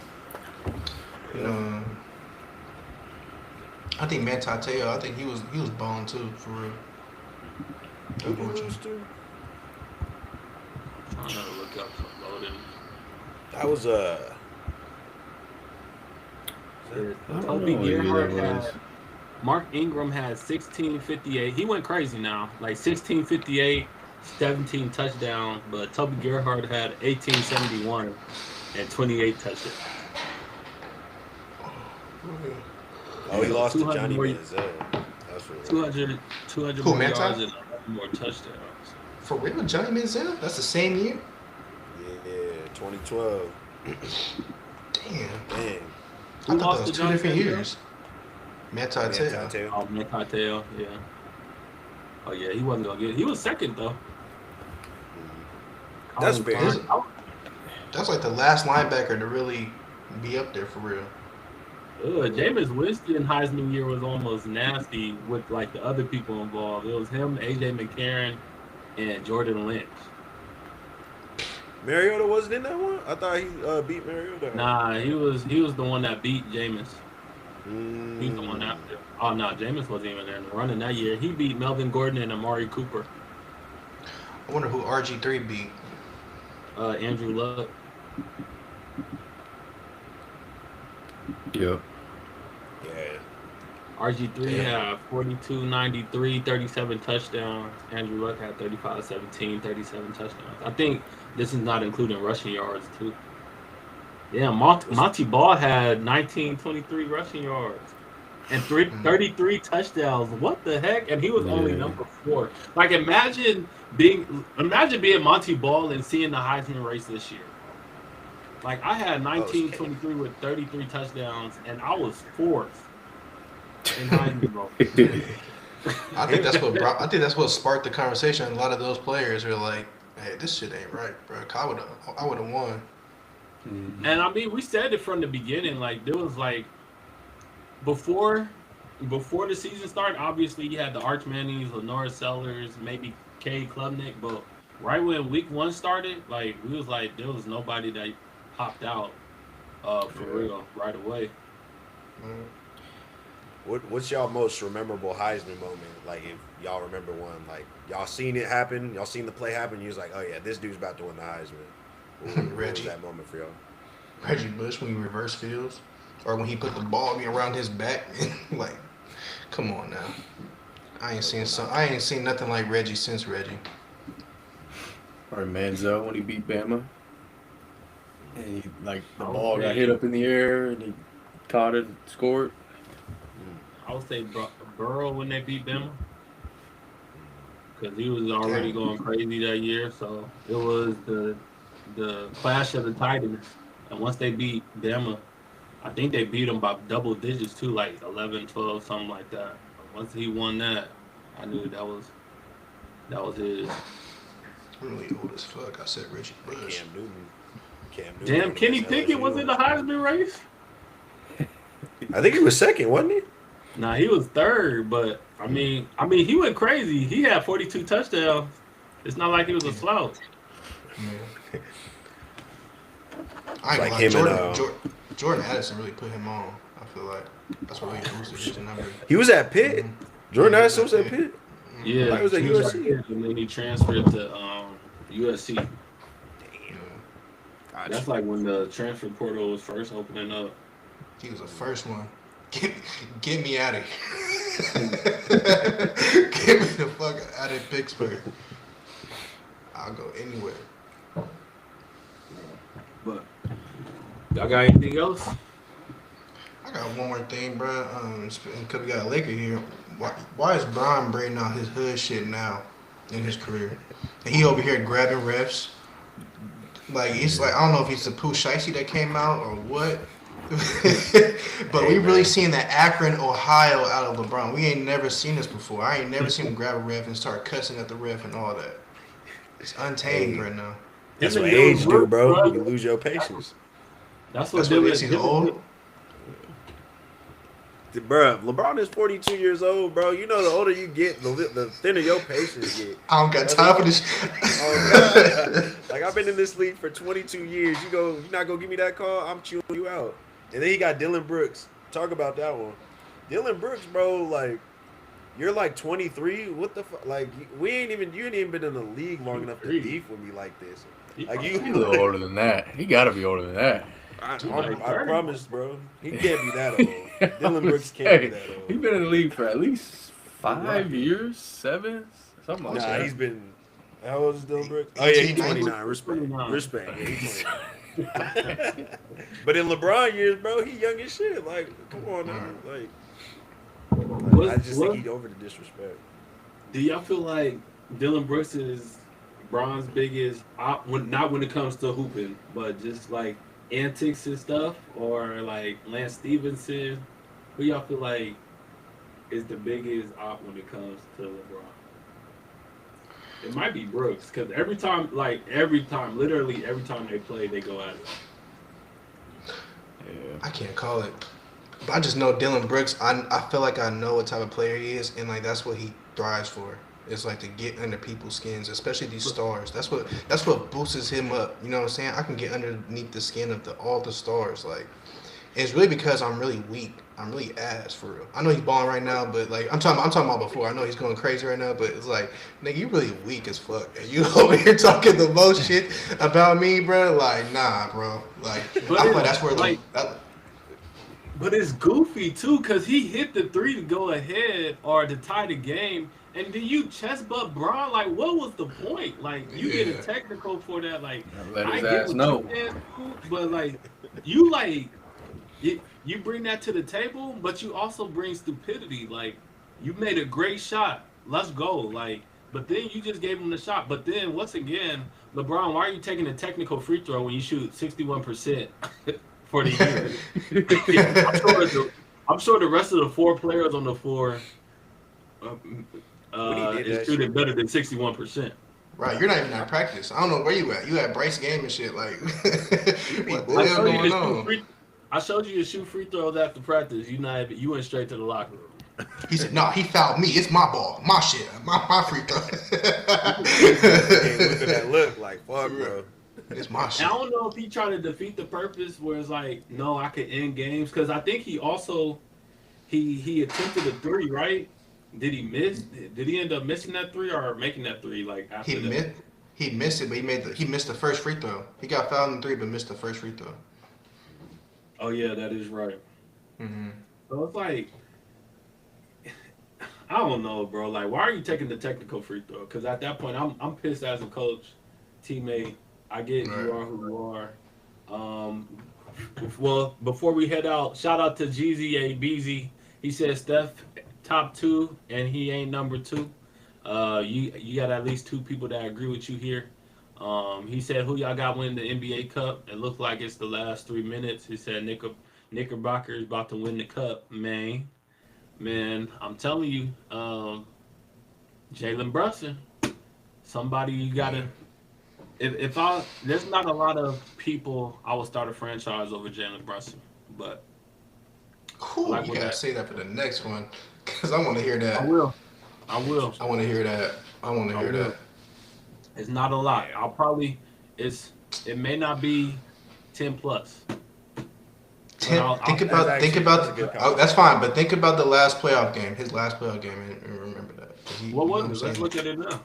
I think Matt Tateo, I think he was balling too, for real. Who did he lose to? I'm trying to look up some loading. That was I don't Toby know who Gerhardt that had was. Mark Ingram had 1658. He went crazy now, like 1658, 17 touchdowns. But Toby Gerhardt had 1871 and 28 touchdowns. oh, he lost to 200 Johnny more- Manziel. That's what 200 Who, more Manti? yards and 11 more touchdowns. For real, Johnny Manziel? That's the same year? Yeah, 2012. Damn. Dang. I Who thought lost that was to two Johnny different Manziel? years. Matt Tateo. Tateo. Oh, Mateo, yeah. Oh yeah, he wasn't gonna get. He was second though. That's Colin fair. Clark. That's like the last linebacker to really be up there for real. Jameis Winston Heisman year was almost nasty with like the other people involved. It was him, AJ McCarron, and Jordan Lynch. Mariota wasn't in that one? I thought he beat Mariota. Nah, he was the one that beat Jameis. He's the one Mm. after. Oh no, Jameis wasn't even there in the running that year. He beat Melvin Gordon and Amari Cooper. I wonder who RG3 beat. Andrew Luck. Yep. Yeah. RG3 Yeah. had 42, 93, 37 touchdowns. Andrew Luck had 35, 17, 37 touchdowns. I think this is not including rushing yards, too. Yeah, Monty Ball had 19, 23 rushing yards and 33 touchdowns. What the heck? And he was only Yeah. number 4. Like, imagine being Monty Ball and seeing the Heisman race this year. Like, I had 19, 23 with 33 touchdowns, and I was 4th in Heisman vote. I think that's what sparked the conversation. A lot of those players were like, "Hey, this shit ain't right, bro. I would have won." And I mean, we said it from the beginning. Like, there was like before the season started. Obviously, you had the Arch Mannings, Lenora Sellers, maybe Kay Klubnik. But right when Week 1 started, like we was like, there was nobody that popped out for real right away. What's y'all most memorable Heisman moment? Like if y'all remember one, like y'all seen it happen, y'all seen the play happen, you was like, oh yeah, this dude's about to win the Heisman. What was Reggie. that moment for y'all? Reggie Bush when he reverse fields, or when he put the ball around his back. Like, come on now. I ain't seen nothing like Reggie since Reggie. Or Manziel when he beat Bama, and he, like the I would ball got hit say up in the air and he caught it, scored. I would say Burrow when they beat Bama because he was already Damn. going crazy that year. So it was the clash of the Titans, and once they beat Bama, I think they beat them by double digits too, like 11, 12, something like that. Once he won that, I knew that was his. I'm really old as fuck. I said Reggie And Bush. Cam Newton Damn, went Kenny against Pickett was in LSU. the Heisman race. I think he was second, wasn't he? Nah, he was third, but I mean, he went crazy. He had 42 touchdowns. It's not like he was a slouch. Yeah. It's I ain't like gonna lie. him and Jordan Addison really put him on. I feel like that's what really boosted his number. he was at Pitt. Mhm. Jordan Yeah, he Addison was was at at Pitt. Pitt. Yeah, I was at he was USC. Pitt, and then he transferred to USC. Damn. Yeah. That's like when the transfer portal was first opening up. He was the first one. Get me out of here. Get me the fuck out of Pittsburgh. I'll go anywhere. But y'all got anything else? I got one more thing, bro. Because we got a Laker here. Why is Brian bringing out his hood shit now in his career? And he over here grabbing refs. Like, it's like, I don't know if it's the Pooh Shiesty that came out or what. But we really seen that Akron, Ohio out of LeBron. We ain't never seen this before. I ain't never seen him grab a ref and start cussing at the ref and all that. It's untamed right now. That's Him what and Dylan age do, Brooks, bro. You lose your patience. That's what That's what it is. Dylan. He's old. Bro, LeBron is 42 years old, bro. You know the older you get, the thinner your patience get. I don't got time for this. Oh God! Like I've been in this league for 22 years. You not gonna give me that call? I'm chewing you out. And then he got Dylan Brooks. Talk about that one. Dylan Brooks, bro. Like you're like 23. What the fuck? Like you ain't even been in the league long enough to beef with me like this. Like He's a little older than that. He got to be older than that. I promise, bro. He can't be that old. Dylan Brooks can't be that old. He's been in the league for at least 5 years, 7, something like that. Nah, he's been. How old is Dylan Brooks? Oh yeah, he's 29. Respect. Yeah, he's 29. But in LeBron years, bro, he young as shit. Like, come on now. Like I just think he's over the disrespect. Do y'all feel like Dylan Brooks is Bron's biggest not when it comes to hooping, but just like antics and stuff, or like Lance Stevenson? Who y'all feel like is the biggest op when it comes to LeBron? It might be Brooks because literally every time they play, they go at it. Yeah. I can't call it. But I just know Dylan Brooks. I feel like I know what type of player he is, and like that's what he thrives for. It's like to get under people's skins, especially these stars. That's what boosts him up. You know what I'm saying? I can get underneath the skin of all the stars. Like, it's really because I'm really weak. I'm really ass for real. I know he's balling right now, but like I'm talking about before. I know he's going crazy right now, but it's like, nigga, you really weak as fuck. And you over here talking the most shit about me, bro. Like, nah, bro. Like, But I feel like it's that's where like- But it's goofy too, cause he hit the three to go ahead or to tie the game, and then you chest butt Braun. Like, what was the point? Like, you get a technical for that. Like, Let I his get ass what know. you said, but like, you bring that to the table, but you also bring stupidity. Like, you made a great shot. Let's go. Like, but then you just gave him the shot. But then once again, LeBron, why are you taking a technical free throw when you shoot 61% for the year? I'm sure the rest of the 4 players on the floor is shooting better than 61%. Right, you're not even at practice. I don't know where you at. You at Bryce game and shit. Like, what the I hell showed you going to on? I showed you to shoot free throws after practice. You went straight to the locker room. He said, "No, he fouled me. It's my ball, my shit, my free throw. Can't look at that look like fuck, bro. It's my And shit." I don't know if he tried to defeat the purpose where it's like, no, I could end games, because I think he also he attempted a three, right? Did he miss? Did he end up missing that three or making that three like He after that? missed. He missed it, but he missed the first free throw. He got fouled in three, but missed the first free throw. Oh yeah, that is right. Hmm. So it's like I don't know, bro. Like, why are you taking the technical free throw? Because at that point, I'm pissed as a coach, teammate. I get Right. you are who you are. Um, well, before we head out, shout out to Jeezy A Beezy. He said Steph top two, and he ain't number two. You got at least two people that agree with you here. He said who y'all got winning the NBA Cup. It looks like it's the last 3 minutes. He said Knickerbocker is about to win the cup, man. Man, I'm telling you, Jalen Brunson, somebody you Yeah. gotta. If I there's not a lot of people I would start a franchise over Jalen Brunson, but I Cool. like You what gotta that. say that for the next one, cause I want to hear I that. will. I will. I want to hear that. I want to I hear that. will. It's not a lot. I'll probably. It's. It may not be 10 plus, but Tim, think I'll That's about think actually that's a about. good Oh, that's conversation. fine, but think about the last playoff game. His last playoff game, and remember that. 'Cause he, what you know was what I'm it? Let's saying? look at it now.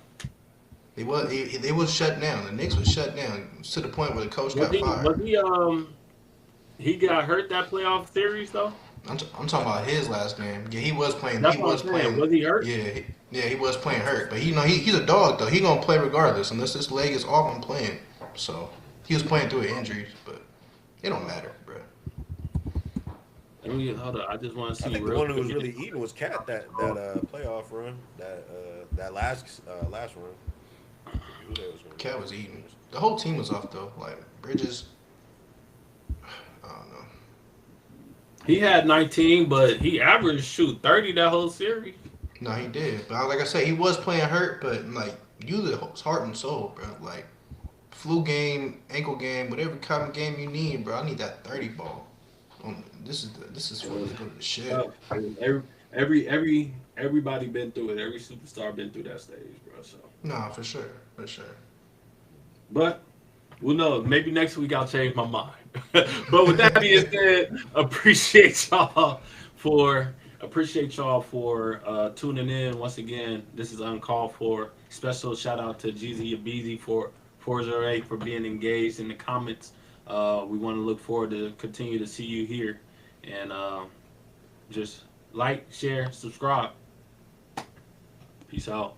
They was shut down. The Knicks was shut down to the point where the coach Was got he? fired. Was he? He got hurt that playoff series though. I'm talking about his last game. Yeah, he was playing. He That's what I'm was saying. playing. Was he hurt? Yeah, yeah, he was playing hurt. But he's a dog though. He gonna play regardless unless his leg is off. I'm playing. So he was playing through an injury, but it don't matter, bro. Let me hold on. I just want to I see think the real one who quick. was really eating was Cat that playoff run that last run. I forget who they was going Cat was against. eating. The whole team was off though. Like Bridges, I don't know. He had 19, but he averaged shoot 30 that whole series. No, he did. But like I said, he was playing hurt. But like you, the heart and soul, bro. Like flu game, ankle game, whatever kind of game you need, bro. I need that 30 ball. This is It for me was to go to the shit. tough. Everybody been through it. Every superstar been through that stage, bro. So, Nah, for sure, for sure. but well, no, maybe next week I'll change my mind. But with that being said, appreciate y'all for tuning in once again. This is Uncalled For. Special shout out to Jeezy Abeezy for 408 for being engaged in the comments. We want to look forward to continue to see you here, and just like, share, subscribe. Peace out.